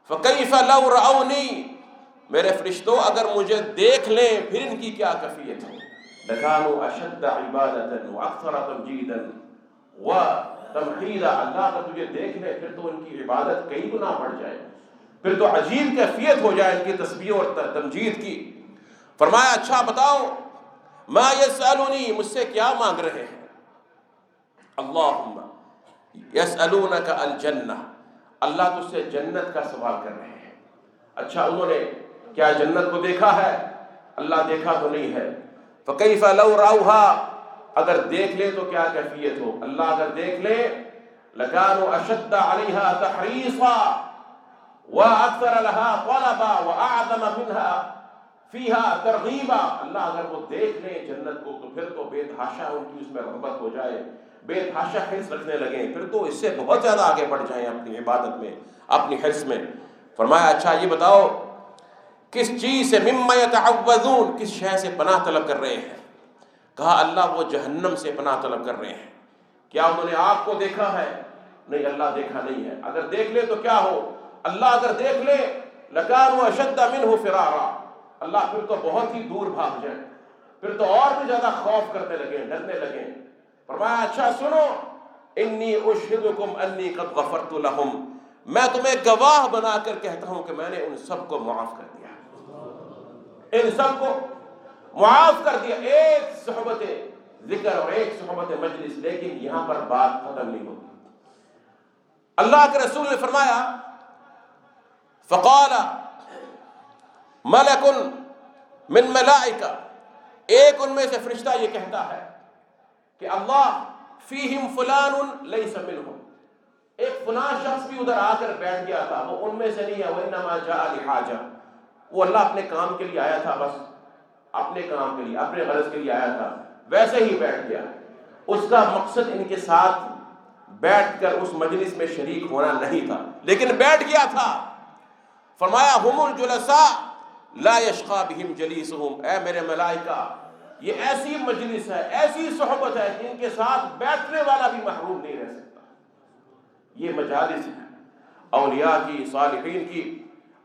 فکیف لو رأونی، میرے فرشتوں اگر مجھے دیکھ لیں پھر ان کی کیا کیفیت ہے؟ لکانوا اشد عبادۃ واکثر تمجیدا وتمحیدا، اللہ اگر تجھے دیکھ لیں پھر تو ان کی عبادت کئی گنا بڑھ جائے، پھر تو عجیب کیفیت ہو جائے ان کی تسبیح اور تمجید کی. فرمایا اچھا بتاؤ، ما یسألونی، مجھ سے کیا مانگ رہے ہیں؟ اللہم یسألونک الجنہ، اللہ تجھ سے جنت کا سوال کر رہے ہیں. اچھا انہوں نے کیا جنت کو دیکھا ہے؟ اللہ دیکھا تو نہیں ہے. فکیف لو رأوها، اگر دیکھ لے تو کیا کیفیت ہو؟ اللہ اگر دیکھ لے لکانوا اشد علیہا تحریصا واکثر لها طلبا واعظم منها فیہا ترغیبا. اللہ اگر وہ دیکھ لیں جنت کو تو پھر تو بے تحاشا ان کی اس میں رغبت ہو جائے، بے تحاشا حرص رکھنے لگیں، پھر تو اس سے بہت زیادہ آگے بڑھ جائیں اپنی عبادت میں، اپنی حرص میں. فرمایا اچھا یہ بتاؤ کس چیز سے، مما یتعوذون، کس شے سے پناہ طلب کر رہے ہیں؟ کہا اللہ وہ جہنم سے پناہ طلب کر رہے ہیں. کیا انہوں نے آگ کو دیکھا ہے؟ نہیں اللہ دیکھا نہیں ہے. اگر دیکھ لے تو کیا ہو؟ اللہ اگر دیکھ لے لکانوا اشد منہ فرارا، اللہ پھر تو بہت ہی دور بھاگ جائیں، پھر تو اور بھی زیادہ خوف کرنے لگیں، ڈرنے لگیں. فرمایا اچھا سنو، انی اشہدکم انی قد غفرت لہم، میں تمہیں گواہ بنا کر کہتا ہوں کہ میں نے ان سب کو معاف کر دیا، ان سب کو معاف کر دیا. ایک صحبت ذکر اور ایک صحبت مجلس، لیکن یہاں پر بات ختم نہیں ہوتی. اللہ کے رسول نے فرمایا فقال ملک من ملائکہ، ایک ان میں سے فرشتہ یہ کہتا ہے کہ اللہ فیہم فلان لیس منہم، ایک فلاں شخص بھی ادھر آ کر بیٹھ گیا تھا، وہ ان میں سے نہیں ہے. وانما جاء لحاجہ، وہ اللہ اپنے کام کے لیے آیا تھا، بس اپنے کام کے لیے، اپنے غرض کے لیے آیا تھا، ویسے ہی بیٹھ گیا. اس کا مقصد ان کے ساتھ بیٹھ کر اس مجلس میں شریک ہونا نہیں تھا، لیکن بیٹھ گیا تھا. فرمایا ہم الجلساء لا یشقی بہم جلیسہم، اے میرے ملائکہ یہ ایسی مجلس ہے، ایسی صحبت ہے جن کے ساتھ بیٹھنے والا بھی محروم نہیں رہ سکتا. یہ مجالس ہے اولیاء کی، صالحین کی۔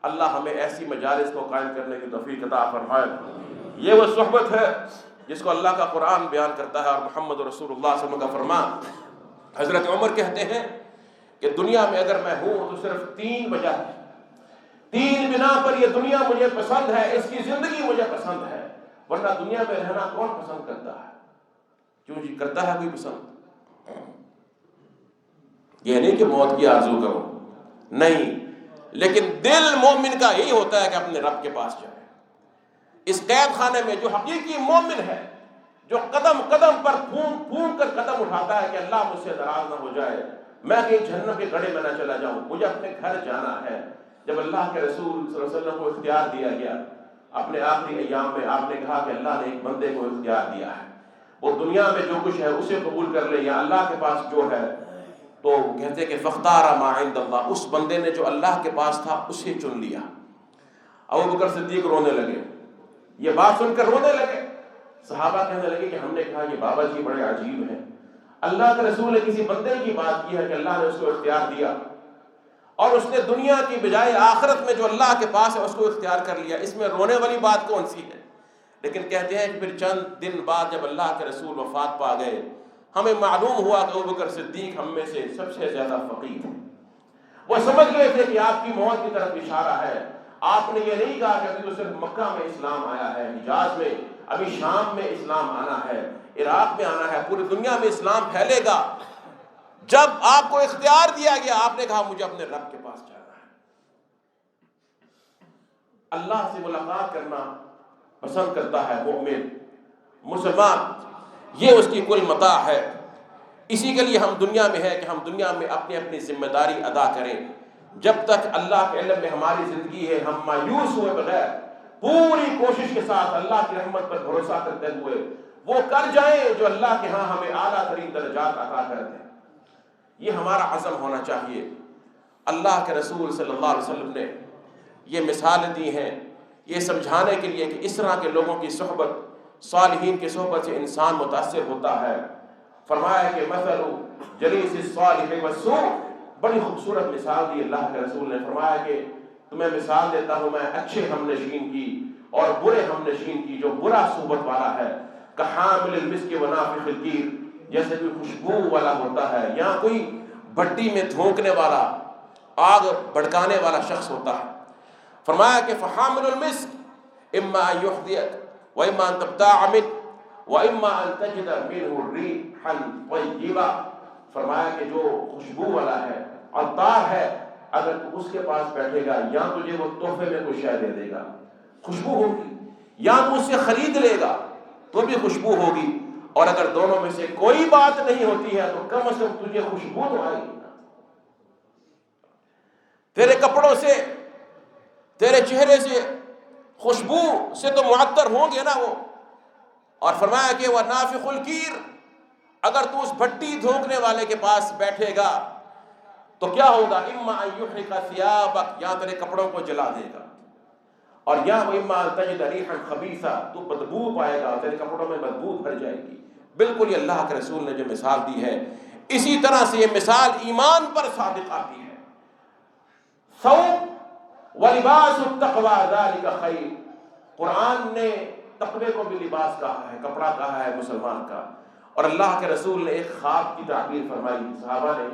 اللہ ہمیں ایسی مجالس کو قائم کرنے کی توفیق عطا فرمائے۔ یہ وہ صحبت ہے جس کو اللہ کا قرآن بیان کرتا ہے اور محمد رسول اللہ صلی اللہ علیہ وسلم کا فرمان۔ حضرت عمر کہتے ہیں کہ دنیا میں اگر میں ہوں تو صرف 3 وجہ ہے، 3 بنا پر یہ دنیا مجھے پسند ہے، اس کی زندگی مجھے پسند ہے، ورنہ دنیا میں رہنا کون پسند کرتا ہے؟ کیوں جی کرتا ہے کوئی پسند؟ یہ نہیں کہ موت کی آرزو کرو، نہیں، لیکن دل مومن کا یہی ہوتا ہے کہ اپنے رب کے پاس جائے۔ اس قید خانے میں جو حقیقی مومن ہے، جو قدم قدم پر پھونک پھونک کر قدم اٹھاتا ہے کہ اللہ مجھ سے ناراض نہ ہو جائے، میں کہیں جہنم کے گڑھے میں نہ چلا جاؤں، مجھے اپنے گھر جانا ہے۔ جب اللہ کے رسول صلی اللہ علیہ وسلم کو اختیار دیا گیا اپنے آخری ایام میں، آپ نے کہا کہ اللہ نے ایک بندے کو اختیار دیا ہے، وہ دنیا میں جو کچھ ہے اسے قبول کر لے یا اللہ کے پاس جو ہے، تو کہتے کہ فاختار ما عند اللہ، اس بندے نے جو اللہ کے پاس تھا اسے چن لیا۔ ابوبکر صدیق رونے لگے، یہ بات سن کر رونے لگے۔ صحابہ کہنے لگے کہ ہم نے کہا یہ بابا جی بڑے عجیب ہیں، اللہ کے رسول نے کسی بندے کی بات کی ہے کہ اللہ نے اس کو اختیار دیا، اور اس نے دنیا کی بجائے آخرت میں جو اللہ کے پاس ہے اس کو اختیار کر لیا، اس میں رونے والی بات کون سی ہے؟ لیکن کہتے ہیں کہ پھر چند دن بعد جب اللہ کے رسول وفات پا گئے، ہمیں معلوم ہوا کہ ابوبکر صدیق ہم میں سے سب سے زیادہ فقیر ہے۔ وہ سمجھ گئے تھے کہ آپ کی موت کی طرف اشارہ ہے۔ آپ نے یہ نہیں کہا کہ ابھی تو صرف مکہ میں اسلام آیا ہے، حجاز میں، ابھی شام میں اسلام آنا ہے، عراق میں آنا ہے، پوری دنیا میں اسلام پھیلے گا۔ جب آپ کو اختیار دیا گیا آپ نے کہا مجھے اپنے رب کے پاس جانا ہے، اللہ سے ملاقات کرنا پسند کرتا ہے مومن مسلمان، یہ اس کی کل متاع ہے۔ اسی کے لیے ہم دنیا میں ہے کہ ہم دنیا میں اپنی اپنی ذمہ داری ادا کریں۔ جب تک اللہ کے علم میں ہماری زندگی ہے، ہم مایوس ہوئے بغیر پوری کوشش کے ساتھ اللہ کی رحمت پر بھروسہ کرتے ہوئے وہ کر جائیں جو اللہ کے ہاں ہمیں اعلیٰ ترین درجات عطا کرتے ہیں۔ یہ ہمارا عزم ہونا چاہیے۔ اللہ کے رسول صلی اللہ علیہ وسلم نے یہ مثالیں دی ہیں یہ سمجھانے کے لیے کہ اس طرح کے لوگوں کی صحبت، صالحین کی صحبت سے انسان متاثر ہوتا ہے۔ فرمایا کہ مثل جلیس الصالح والسوء، بڑی خوبصورت مثال دی اللہ کے رسول نے۔ فرمایا کہ تمہیں مثال دیتا ہوں میں اچھے ہم نشین کی اور برے ہم نشین کی۔ جو برا صحبت والا ہے کحامل المسک ونافخ الکیر، جیسے کوئی خوشبو والا ہوتا ہے یا کوئی بھٹی میں دھونکنے والا، آگ بھڑکانے والا شخص ہوتا ہے۔ فرمایا کہ فحامل المسک اما ان یحذیک واما ان تبتاع منہ واما ان تجد منہ ریحا طیبا۔ فرمایا کہ جو خوشبو والا ہے، عطار ہے، اگر تو اس کے پاس بیٹھے گا یا تجھے وہ تحفے میں کوئی شے دے دے گا، خوشبو ہوگی، یا تو اس سے خرید لے گا تو بھی خوشبو ہوگی، اور اگر دونوں میں سے کوئی بات نہیں ہوتی ہے تو کم از کم تجھے خوشبو تو آئے گی۔ تیرے کپڑوں سے، تیرے چہرے سے، خوشبو سے تو معطر ہوں گے نا وہ۔ اور فرمایا کہ وہ نافخ الکیر، اگر تو اس بھٹی دھونکنے والے کے پاس بیٹھے گا تو کیا ہوگا؟ اما ان یحرق ثیابک، یا تیرے کپڑوں کو جلا دے گا، اور یا اما ان تجد ریحا خبیثا، تو بدبو پائے گا، تیرے کپڑوں میں بدبو بھر جائے گی۔ بالکل یہ اللہ کے رسول نے جو مثال دی ہے، اسی طرح سے یہ مثال ایمان پر صادق آتی ہے۔ ثوب ولباس التقوی ذلک خیر، قرآن نے تقوی کو بھی لباس کہا ہے، کپڑا کہا ہے مسلمان کا۔ اور اللہ کے رسول نے ایک خواب کی تعبیر فرمائی، صحابہ نے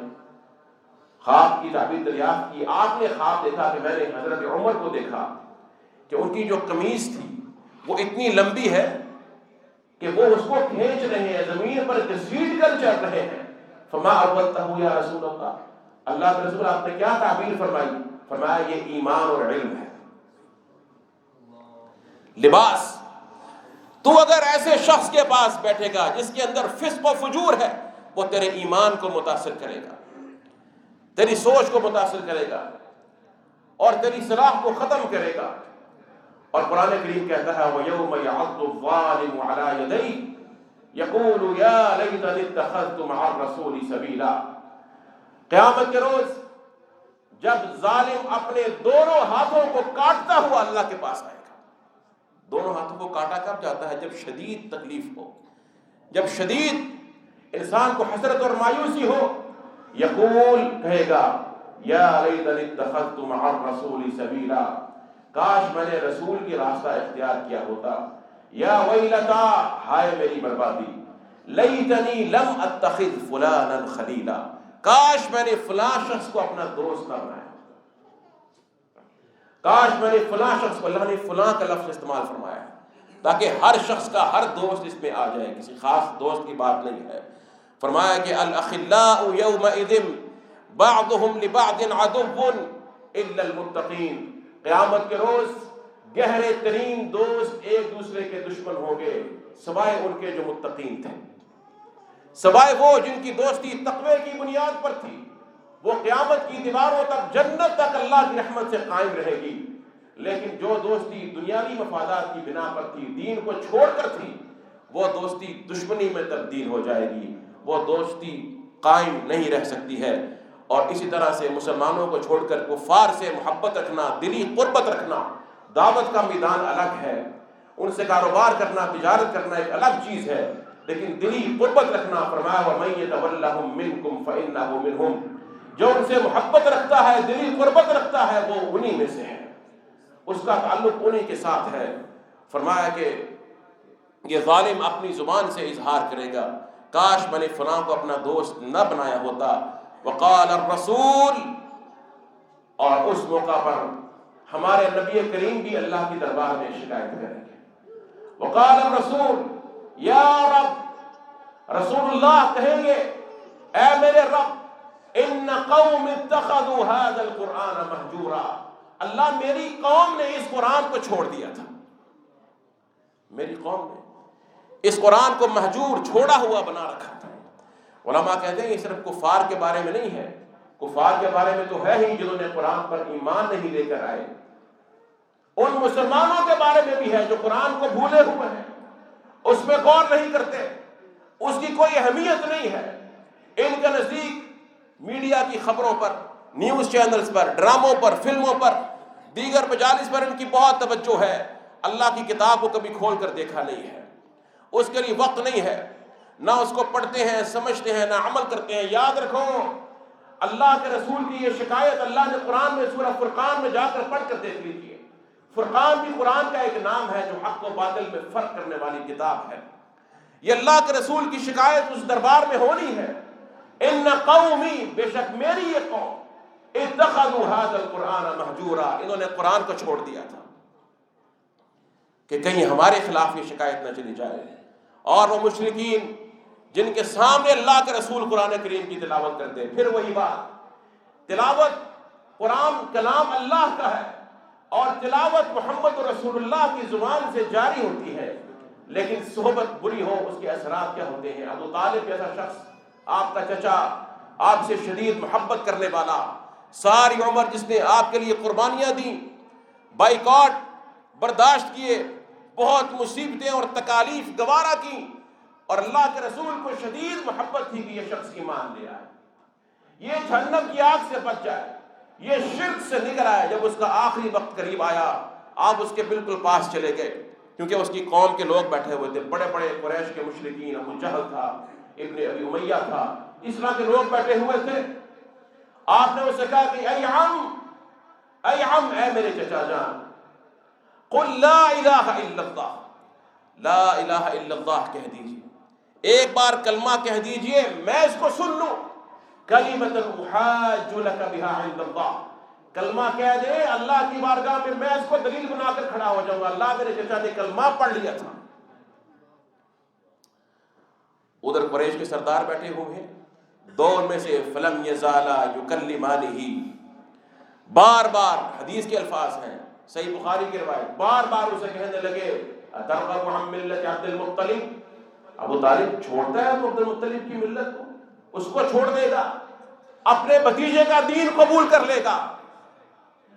خواب کی تعبیر دریافت کی۔ آپ نے خواب دیکھا کہ میں نے حضرت عمر کو دیکھا کہ ان کی جو قمیض تھی وہ اتنی لمبی ہے کہ وہ اس کو کھینچ رہے ہیں، زمین پر گھسیٹ کر چل رہے ہیں۔ فما اولتہ یا رسول اللہ، اللہ کے رسول آپ نے کیا تعبیر فرمائی؟ فرمایا یہ ایمان اور علم ہے، لباس۔ تو اگر ایسے شخص کے پاس بیٹھے گا جس کے اندر فسق و فجور ہے، وہ تیرے ایمان کو متاثر کرے گا، تیری سوچ کو متاثر کرے گا اور تیری صلاح کو ختم کرے گا۔ اور قرآن کریم کہتا ہے وَيَوْمَ يَعَضُّ الظَّالِمُ عَلَى يَدَيْهِ يَقُولُ يَا لَيْتَنِي اتَّخَذْتُ مَعَ الرَّسُولِ سَبِيلًا۔ قیامت کے روز جب ظالم اپنے دونوں ہاتھوں کو کاٹتا ہوا اللہ کے پاس آئے گا۔ دونوں ہاتھوں کو کاٹا کب جاتا ہے؟ جب شدید تکلیف ہو، جب شدید انسان کو حسرت اور مایوسی ہو۔ یقول، کہے گا یا لیتنی اتخذت مع الرسول سبیلا، کاش میں نے رسول کی راستہ اختیار کیا ہوتا، یا ویلتا، ہائے میری بربادی، لیتنی لم اتخذ فلانا خلیلا، کاش میں نے فلاں شخص کو اپنا دوست نہ بنایا، کاش میں نے فلاں شخص کو، اللہ نے فلاں کا لفظ استعمال فرمایا ہے تاکہ ہر شخص کا ہر دوست اس میں آ جائے، کسی خاص دوست کی بات نہیں ہے۔ فرمایا کہ الاخلاء یومئذ بعضهم لبعض عدو الا المتقین، قیامت کے روز گہرے ترین دوست ایک دوسرے کے دشمن ہوں گے سوائے ان کے جو متقین تھے، سوائے وہ جن کی دوستی تقوی کی بنیاد پر تھی، وہ قیامت کی دیواروں تک، جنت تک اللہ کی رحمت سے قائم رہے گی۔ لیکن جو دوستی دنیاوی مفادات کی بنا پر تھی، دین کو چھوڑ کر تھی، وہ دوستی دشمنی میں تبدیل ہو جائے گی، وہ دوستی قائم نہیں رہ سکتی ہے۔ اور اسی طرح سے مسلمانوں کو چھوڑ کر کفار سے محبت رکھنا، دلی قربت رکھنا، دعوت کا میدان الگ ہے، ان سے کاروبار کرنا، تجارت کرنا ایک الگ چیز ہے، لیکن دلی قربت رکھنا، فرمایا وَمَن يَتَوَلَّهُم مِّنكُمْ فَإِنَّهُ مِنْهُمْ، جو ان سے محبت رکھتا ہے، دلی قربت رکھتا ہے، وہ انہی میں سے ہے، اس کا تعلق انہی کے ساتھ ہے۔ فرمایا کہ یہ ظالم اپنی زبان سے اظہار کرے گا، کاش میں نے فلاں کو اپنا دوست نہ بنایا ہوتا۔ وقال الرسول، اور اس موقع پر ہمارے نبی کریم بھی اللہ کی دربار میں شکایت کریں گے۔ وقال الرسول یا رب، رسول اللہ کہیں گے اے میرے رب، ان قوم اتخذوا هذا القرآن مہجورا، اللہ میری قوم نے اس قرآن کو چھوڑ دیا تھا، میری قوم نے اس قرآن کو مہجور، چھوڑا ہوا بنا رکھا تھا۔ علماء کہتے ہیں یہ صرف کفار کے بارے میں نہیں ہے، کفار کے بارے میں تو ہے ہی جنہوں نے قرآن پر ایمان نہیں لے کر آئے، ان مسلمانوں کے بارے میں بھی ہے جو قرآن کو بھولے ہوئے ہیں، اس میں غور نہیں کرتے، اس کی کوئی اہمیت نہیں ہے، ان کے نزدیک میڈیا کی خبروں پر، نیوز چینلز پر، ڈراموں پر، فلموں پر، دیگر مجالس پر ان کی بہت توجہ ہے، اللہ کی کتاب کو کبھی کھول کر دیکھا نہیں ہے، اس کے لیے وقت نہیں ہے، نہ اس کو پڑھتے ہیں، سمجھتے ہیں، نہ عمل کرتے ہیں۔ یاد رکھو اللہ کے رسول کی یہ شکایت اللہ نے قرآن میں سورہ فرقان میں جا کر پڑھ کر دیکھ لیجیے، فرقان بھی قرآن کا ایک نام ہے جو حق و باطل میں فرق کرنے والی کتاب ہے۔ یہ اللہ کے رسول کی شکایت اس دربار میں ہونی ہے، ان قومی، بے شک میری یہ قوم، اتخذوا هذا القرآن مہجورا، انہوں نے قرآن کو چھوڑ دیا تھا، کہ کہیں ہمارے خلاف یہ شکایت نہ چلی جائے۔ اور وہ مشرکین جن کے سامنے اللہ کے رسول قرآن کریم کی تلاوت کرتے ہیں، پھر وہی بات، تلاوت قرآن کلام اللہ کا ہے اور تلاوت محمد رسول اللہ کی زبان سے جاری ہوتی ہے، لیکن صحبت بری ہو اس کے اثرات کیا ہوتے ہیں۔ ابو طالب جیسا شخص، آپ کا چچا، آپ سے شدید محبت کرنے والا، ساری عمر جس نے آپ کے لیے قربانیاں دیں، بائیکاٹ برداشت کیے، بہت مصیبتیں اور تکالیف گوارا کی، اور اللہ کے رسول کو شدید محبت تھی کہ یہ شخص ایمان لے آئے، یہ جہنم کی آگ سے بچ جائے، یہ شرک سے نکل آئے۔ جب اس کا آخری وقت قریب آیا، آپ اس کے بالکل پاس چلے گئے، کیونکہ اس کی قوم کے لوگ بیٹھے ہوئے تھے، بڑے بڑے قریش کے مشرکین، ابو جہل تھا، ابن ابی امیہ تھا، اس طرح کے لوگ بیٹھے ہوئے تھے۔ آپ نے اسے کہا کہ اے عم، اے میرے چچا جان، قل لا الہ الا اللہ، لا الہ الا اللہ کہہ دیجیے، ایک بار کلمہ کہہ دیجئے، میں اس کو سن لوں، کلمۃ احاج لک بہا عند اللہ، کلمہ کہہ دے اللہ کی بارگاہ میں اس کو دلیل بنا کر کھڑا ہو جاؤں گا۔ اللہ میرے چچا نے کلمہ پڑھ لیا تھا۔ ادھر قریش کے سردار بیٹھے ہوئے ہیں، دو ان میں سے فلم یزالا یکلمانہ، بار بار حدیث کے الفاظ ہیں، صحیح بخاری کی روایت، بار بار اسے کہنے لگے اترغب عن ملت عبد المطلب، ابو طالب چھوڑتا ہے تو عبد المطلب کی ملت کو، اس کو چھوڑ دے گا، اپنے بھتیجے کا دین قبول کر لے گا۔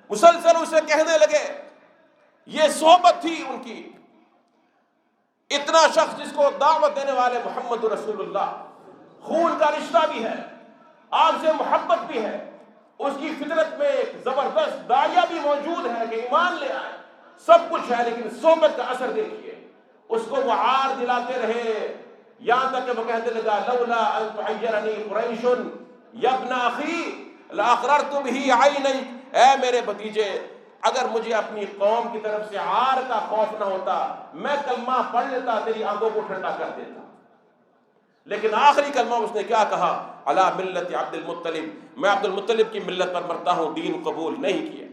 مسلسل اسے کہنے لگے، یہ صحبت تھی ان کی، اتنا شخص جس کو دعوت دینے والے محمد رسول اللہ، خون کا رشتہ بھی ہے، آپ سے محبت بھی ہے، اس کی فطرت میں ایک زبردست داعیہ بھی موجود ہے کہ ایمان لے آئے، سب کچھ ہے، لیکن صحبت کا اثر دیکھیے، اس کو وہ عار دلاتے رہے، یہاں تک کہ وہ کہنے لگا لولا ان تعیرنی قریش یا ابن اخی، لأقررت به عینی، اے میرے بھتیجے اگر مجھے اپنی قوم کی طرف سے عار کا خوف نہ ہوتا میں کلمہ پڑھ لیتا، تیری آنکھوں کو ٹھنڈا کر دیتا۔ لیکن آخری کلمہ اس نے کیا کہا؟ علی ملت عبد المطلب، میں عبد المطلب کی ملت پر مرتا ہوں، دین قبول نہیں کیا۔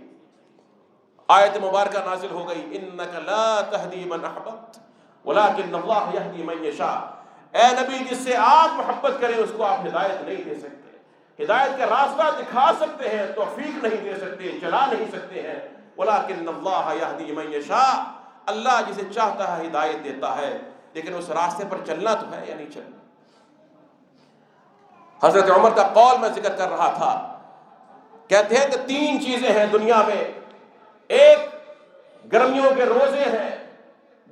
آیت مبارکہ نازل ہو گئی، انک لا تہدی من احببت ولکن اللہ یہدی من یشاء، اے نبی جس سے آپ محبت کریں اس کو آپ ہدایت نہیں دے سکتے، ہدایت کا راستہ دکھا سکتے ہیں، توفیق نہیں دے سکتے، چلا نہیں سکتے ہیں، ولکن اللہ یہدی من یشاء، اللہ جسے چاہتا ہے ہدایت دیتا ہے، لیکن اس راستے پر چلنا تو ہے یا نہیں چلنا۔ حضرت عمر کا قول میں ذکر کر رہا تھا، کہتے ہیں کہ 3 چیزیں ہیں دنیا میں، ایک گرمیوں کے روزے ہیں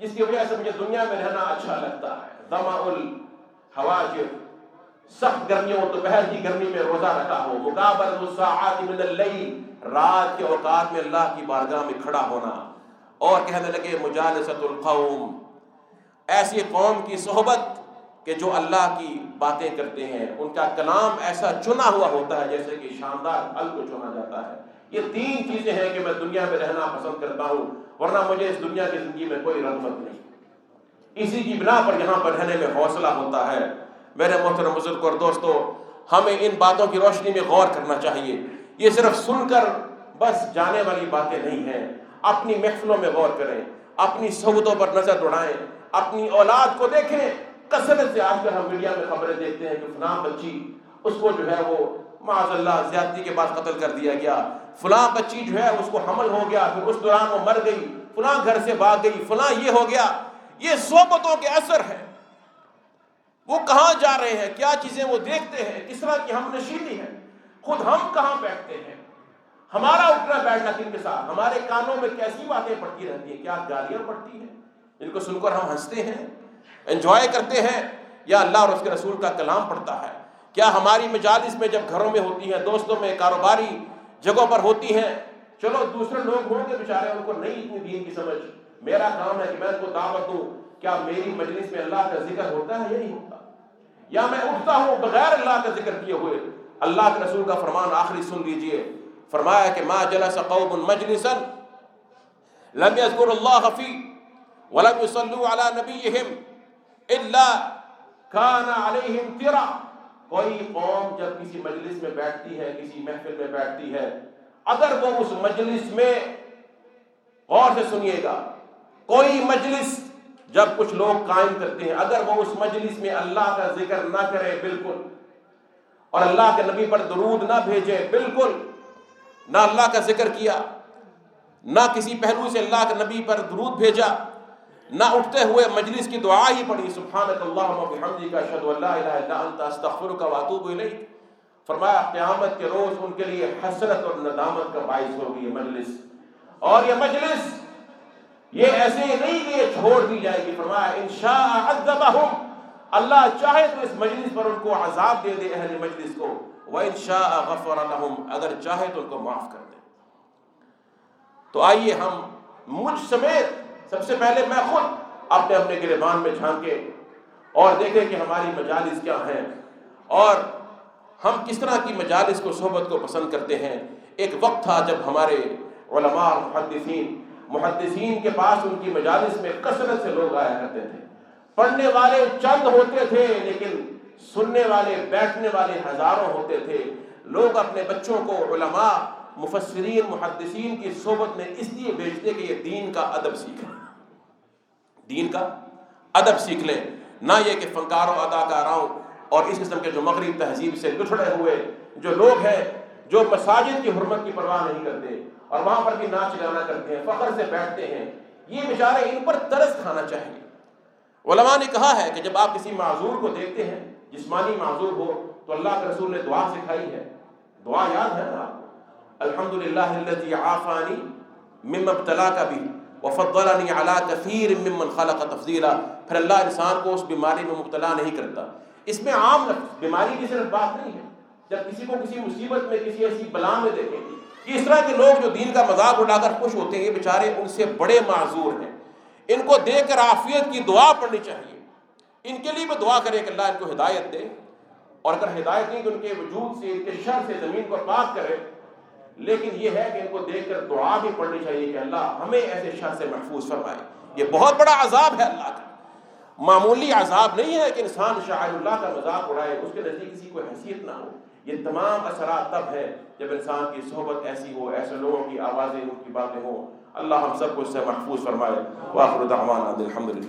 جس کی وجہ سے مجھے دنیا میں رہنا اچھا لگتا ہے، ظمأ الحواجر، سخت گرمیوں دوپہر کی گرمی میں روزہ رکھا ہو، مقابلۃ الساعات من اللیل، رات کے اوقات میں اللہ کی بارگاہ میں کھڑا ہونا، اور کہنے لگے مجالسۃ القوم، ایسی قوم کی صحبت کہ جو اللہ کی باتیں کرتے ہیں، ان کا کلام ایسا چنا ہوا ہوتا ہے جیسے کہ شاندار پھل کو چنا جاتا ہے۔ یہ 3 چیزیں ہیں کہ میں دنیا میں رہنا پسند کرتا ہوں، ورنہ مجھے اس دنیا کی زندگی میں کوئی رغبت نہیں۔ اسی کی بنا پر یہاں پر رہنے میں حوصلہ ہوتا ہے۔ میرے محترم بزرگ اور دوستو، ہمیں ان باتوں کی روشنی میں غور کرنا چاہیے، یہ صرف سن کر بس جانے والی باتیں نہیں ہیں۔ اپنی محفلوں میں غور کریں، اپنی صحبتوں پر نظر دوڑائیں، اپنی اولاد کو دیکھیں۔ کثرت سے آج کل ہم میڈیا میں خبریں دیکھتے ہیں کہ فلاں بچی، اس کو جو ہے وہ معاذ اللہ زیادتی کے بعد قتل کر دیا گیا، فلاں بچی جو ہے اس کو حمل ہو گیا، پھر اس دوران وہ مر گئی، فلاں گھر سے بھاگ گئی، فلاں یہ ہو گیا۔ یہ صحبتوں کے اثر ہے، وہ کہاں جا رہے ہیں، کیا چیزیں وہ دیکھتے ہیں، کس طرح کی ہم نشینی ہے، خود ہم کہاں بیٹھتے ہیں، ہمارا اٹھنا بیٹھنا کن کے ساتھ، ہمارے کانوں میں کیسی باتیں پڑتی رہتی ہیں، کیا گالیاں پڑتی ہیں جن کو سن کر ہم ہنستے ہیں، انجوائے کرتے ہیں، یا اللہ اور اس کے رسول کا کلام پڑھتا ہے؟ کیا ہماری مجالس میں جب گھروں میں ہوتی ہیں، دوستوں میں، کاروباری جگہوں پر ہوتی ہیں، چلو دوسرے لوگ ہوں گے بیچارے ان کو نہیں اتنی دین کی سمجھ، میرا کام ہے کہ میں ان کو دعوت دوں، کیا میری مجلس میں اللہ کا ذکر ہوتا ہے یا نہیں ہوتا؟ یا میں اٹھتا ہوں بغیر اللہ کا ذکر کیے ہوئے؟ اللہ کے رسول کا فرمان آخری سن لیجئے، فرمایا کہ ما جلس قوم مجلسا لم يذكروا الله فيه ولم يصلوا على نبيهم الا كان عليهم ترا، کوئی قوم جب کسی مجلس میں بیٹھتی ہے، کسی محفل میں بیٹھتی ہے، اگر وہ اس مجلس میں، غور سے سنیے گا، کوئی مجلس جب کچھ لوگ قائم کرتے ہیں، اگر وہ اس مجلس میں اللہ کا ذکر نہ کرے بالکل، اور اللہ کے نبی پر درود نہ بھیجے بالکل، نہ اللہ کا ذکر کیا، نہ کسی پہلو سے اللہ کے نبی پر درود بھیجا، نہ اٹھتے ہوئے مجلس کی دعا ہی پڑھی، سبحانک اللہم وبحمدک اشہد ان لا الہ الا انت استغفرک واتوب الیک، فرمایا قیامت کے روز ان کے لیے حسرت اور ندامت کا باعث ہوگی یہ مجلس، اور یہ مجلس یہ ایسے ہی نہیں کہ یہ چھوڑ دی جائے گی، فرمایا انشاء عذبہم، اللہ چاہے تو اس مجلس پر ان کو عذاب دے دے اہل مجلس کو، وانشاء غفر لہم، اگر چاہے تو ان کو معاف کر دے۔ تو آئیے ہم مجھ سمیت سب سے پہلے میں خود اپنے اپنے گریبان میں جھانکے اور دیکھیں کہ ہماری مجالس کیا ہیں، اور ہم کس طرح کی مجالس کو، صحبت کو پسند کرتے ہیں۔ ایک وقت تھا جب ہمارے علماء محدثین کے پاس ان کی مجالس میں کثرت سے لوگ آیا کرتے تھے، پڑھنے والے چند ہوتے تھے لیکن سننے والے، بیٹھنے والے ہزاروں ہوتے تھے۔ لوگ اپنے بچوں کو علماء، مفسرین، محدثین کی صحبت میں اس لیے بھیجتے کہ یہ دین کا ادب سیکھ لیں، دین کا ادب سیکھ لیں، نہ یہ کہ فنکاروں، اداکاراؤں اور اس قسم کے جو مغرب تہذیب سے لٹھڑے ہوئے جو لوگ ہیں، جو مساجد کی حرمت کی پرواہ نہیں کرتے اور وہاں پر بھی ناچ گانا کرتے ہیں، فخر سے بیٹھتے ہیں، یہ بیچارے، ان پر ترس کھانا چاہیے۔ علماء نے کہا ہے کہ جب آپ کسی معذور کو دیکھتے ہیں، جسمانی معذور ہو، تو اللہ کے رسول نے دعا سکھائی ہے، دعا یاد ہے نا آپ کو، الحمدللہ الذی عافانی مما ابتلاک بہ وفضلنی علی کثیر ممن خلق تفضیلا۔ پھر اللہ انسان کو اس بیماری میں مبتلا نہیں کرتا۔ اس میں عام لفظ، بیماری کی صرف بات نہیں ہے، جب کسی کو کسی مصیبت میں، کسی ایسی بلا میں دیکھیں کہ اس طرح کے لوگ جو دین کا مذاق اڑا کر خوش ہوتے ہیں، یہ بیچارے ان سے بڑے معذور ہیں، ان کو دیکھ کر عافیت کی دعا پڑھنی چاہیے، ان کے لیے بھی دعا کریں کہ اللہ ان کو ہدایت دے، اور اگر ہدایت نہیں تو ان کے وجود سے، ان کے شر سے زمین کو پاک کرے، لیکن یہ ہے کہ ان کو دیکھ کر دعا بھی پڑھنی چاہیے کہ اللہ ہمیں ایسے شر سے محفوظ فرمائے۔ یہ بہت بڑا عذاب ہے اللہ کا، معمولی عذاب نہیں ہے کہ انسان شاعر اللہ کا مذاق اڑائے، اس کے نزدیک کسی کو حیثیت نہ ہو۔ یہ تمام اثرات تب ہے جب انسان کی صحبت ایسی ہو، ایسے لوگوں کی آوازیں، ان کی باتیں ہوں۔ اللہ ہم سب کو اس سے محفوظ فرمائے۔ وآخر دعوانا الحمدللہ۔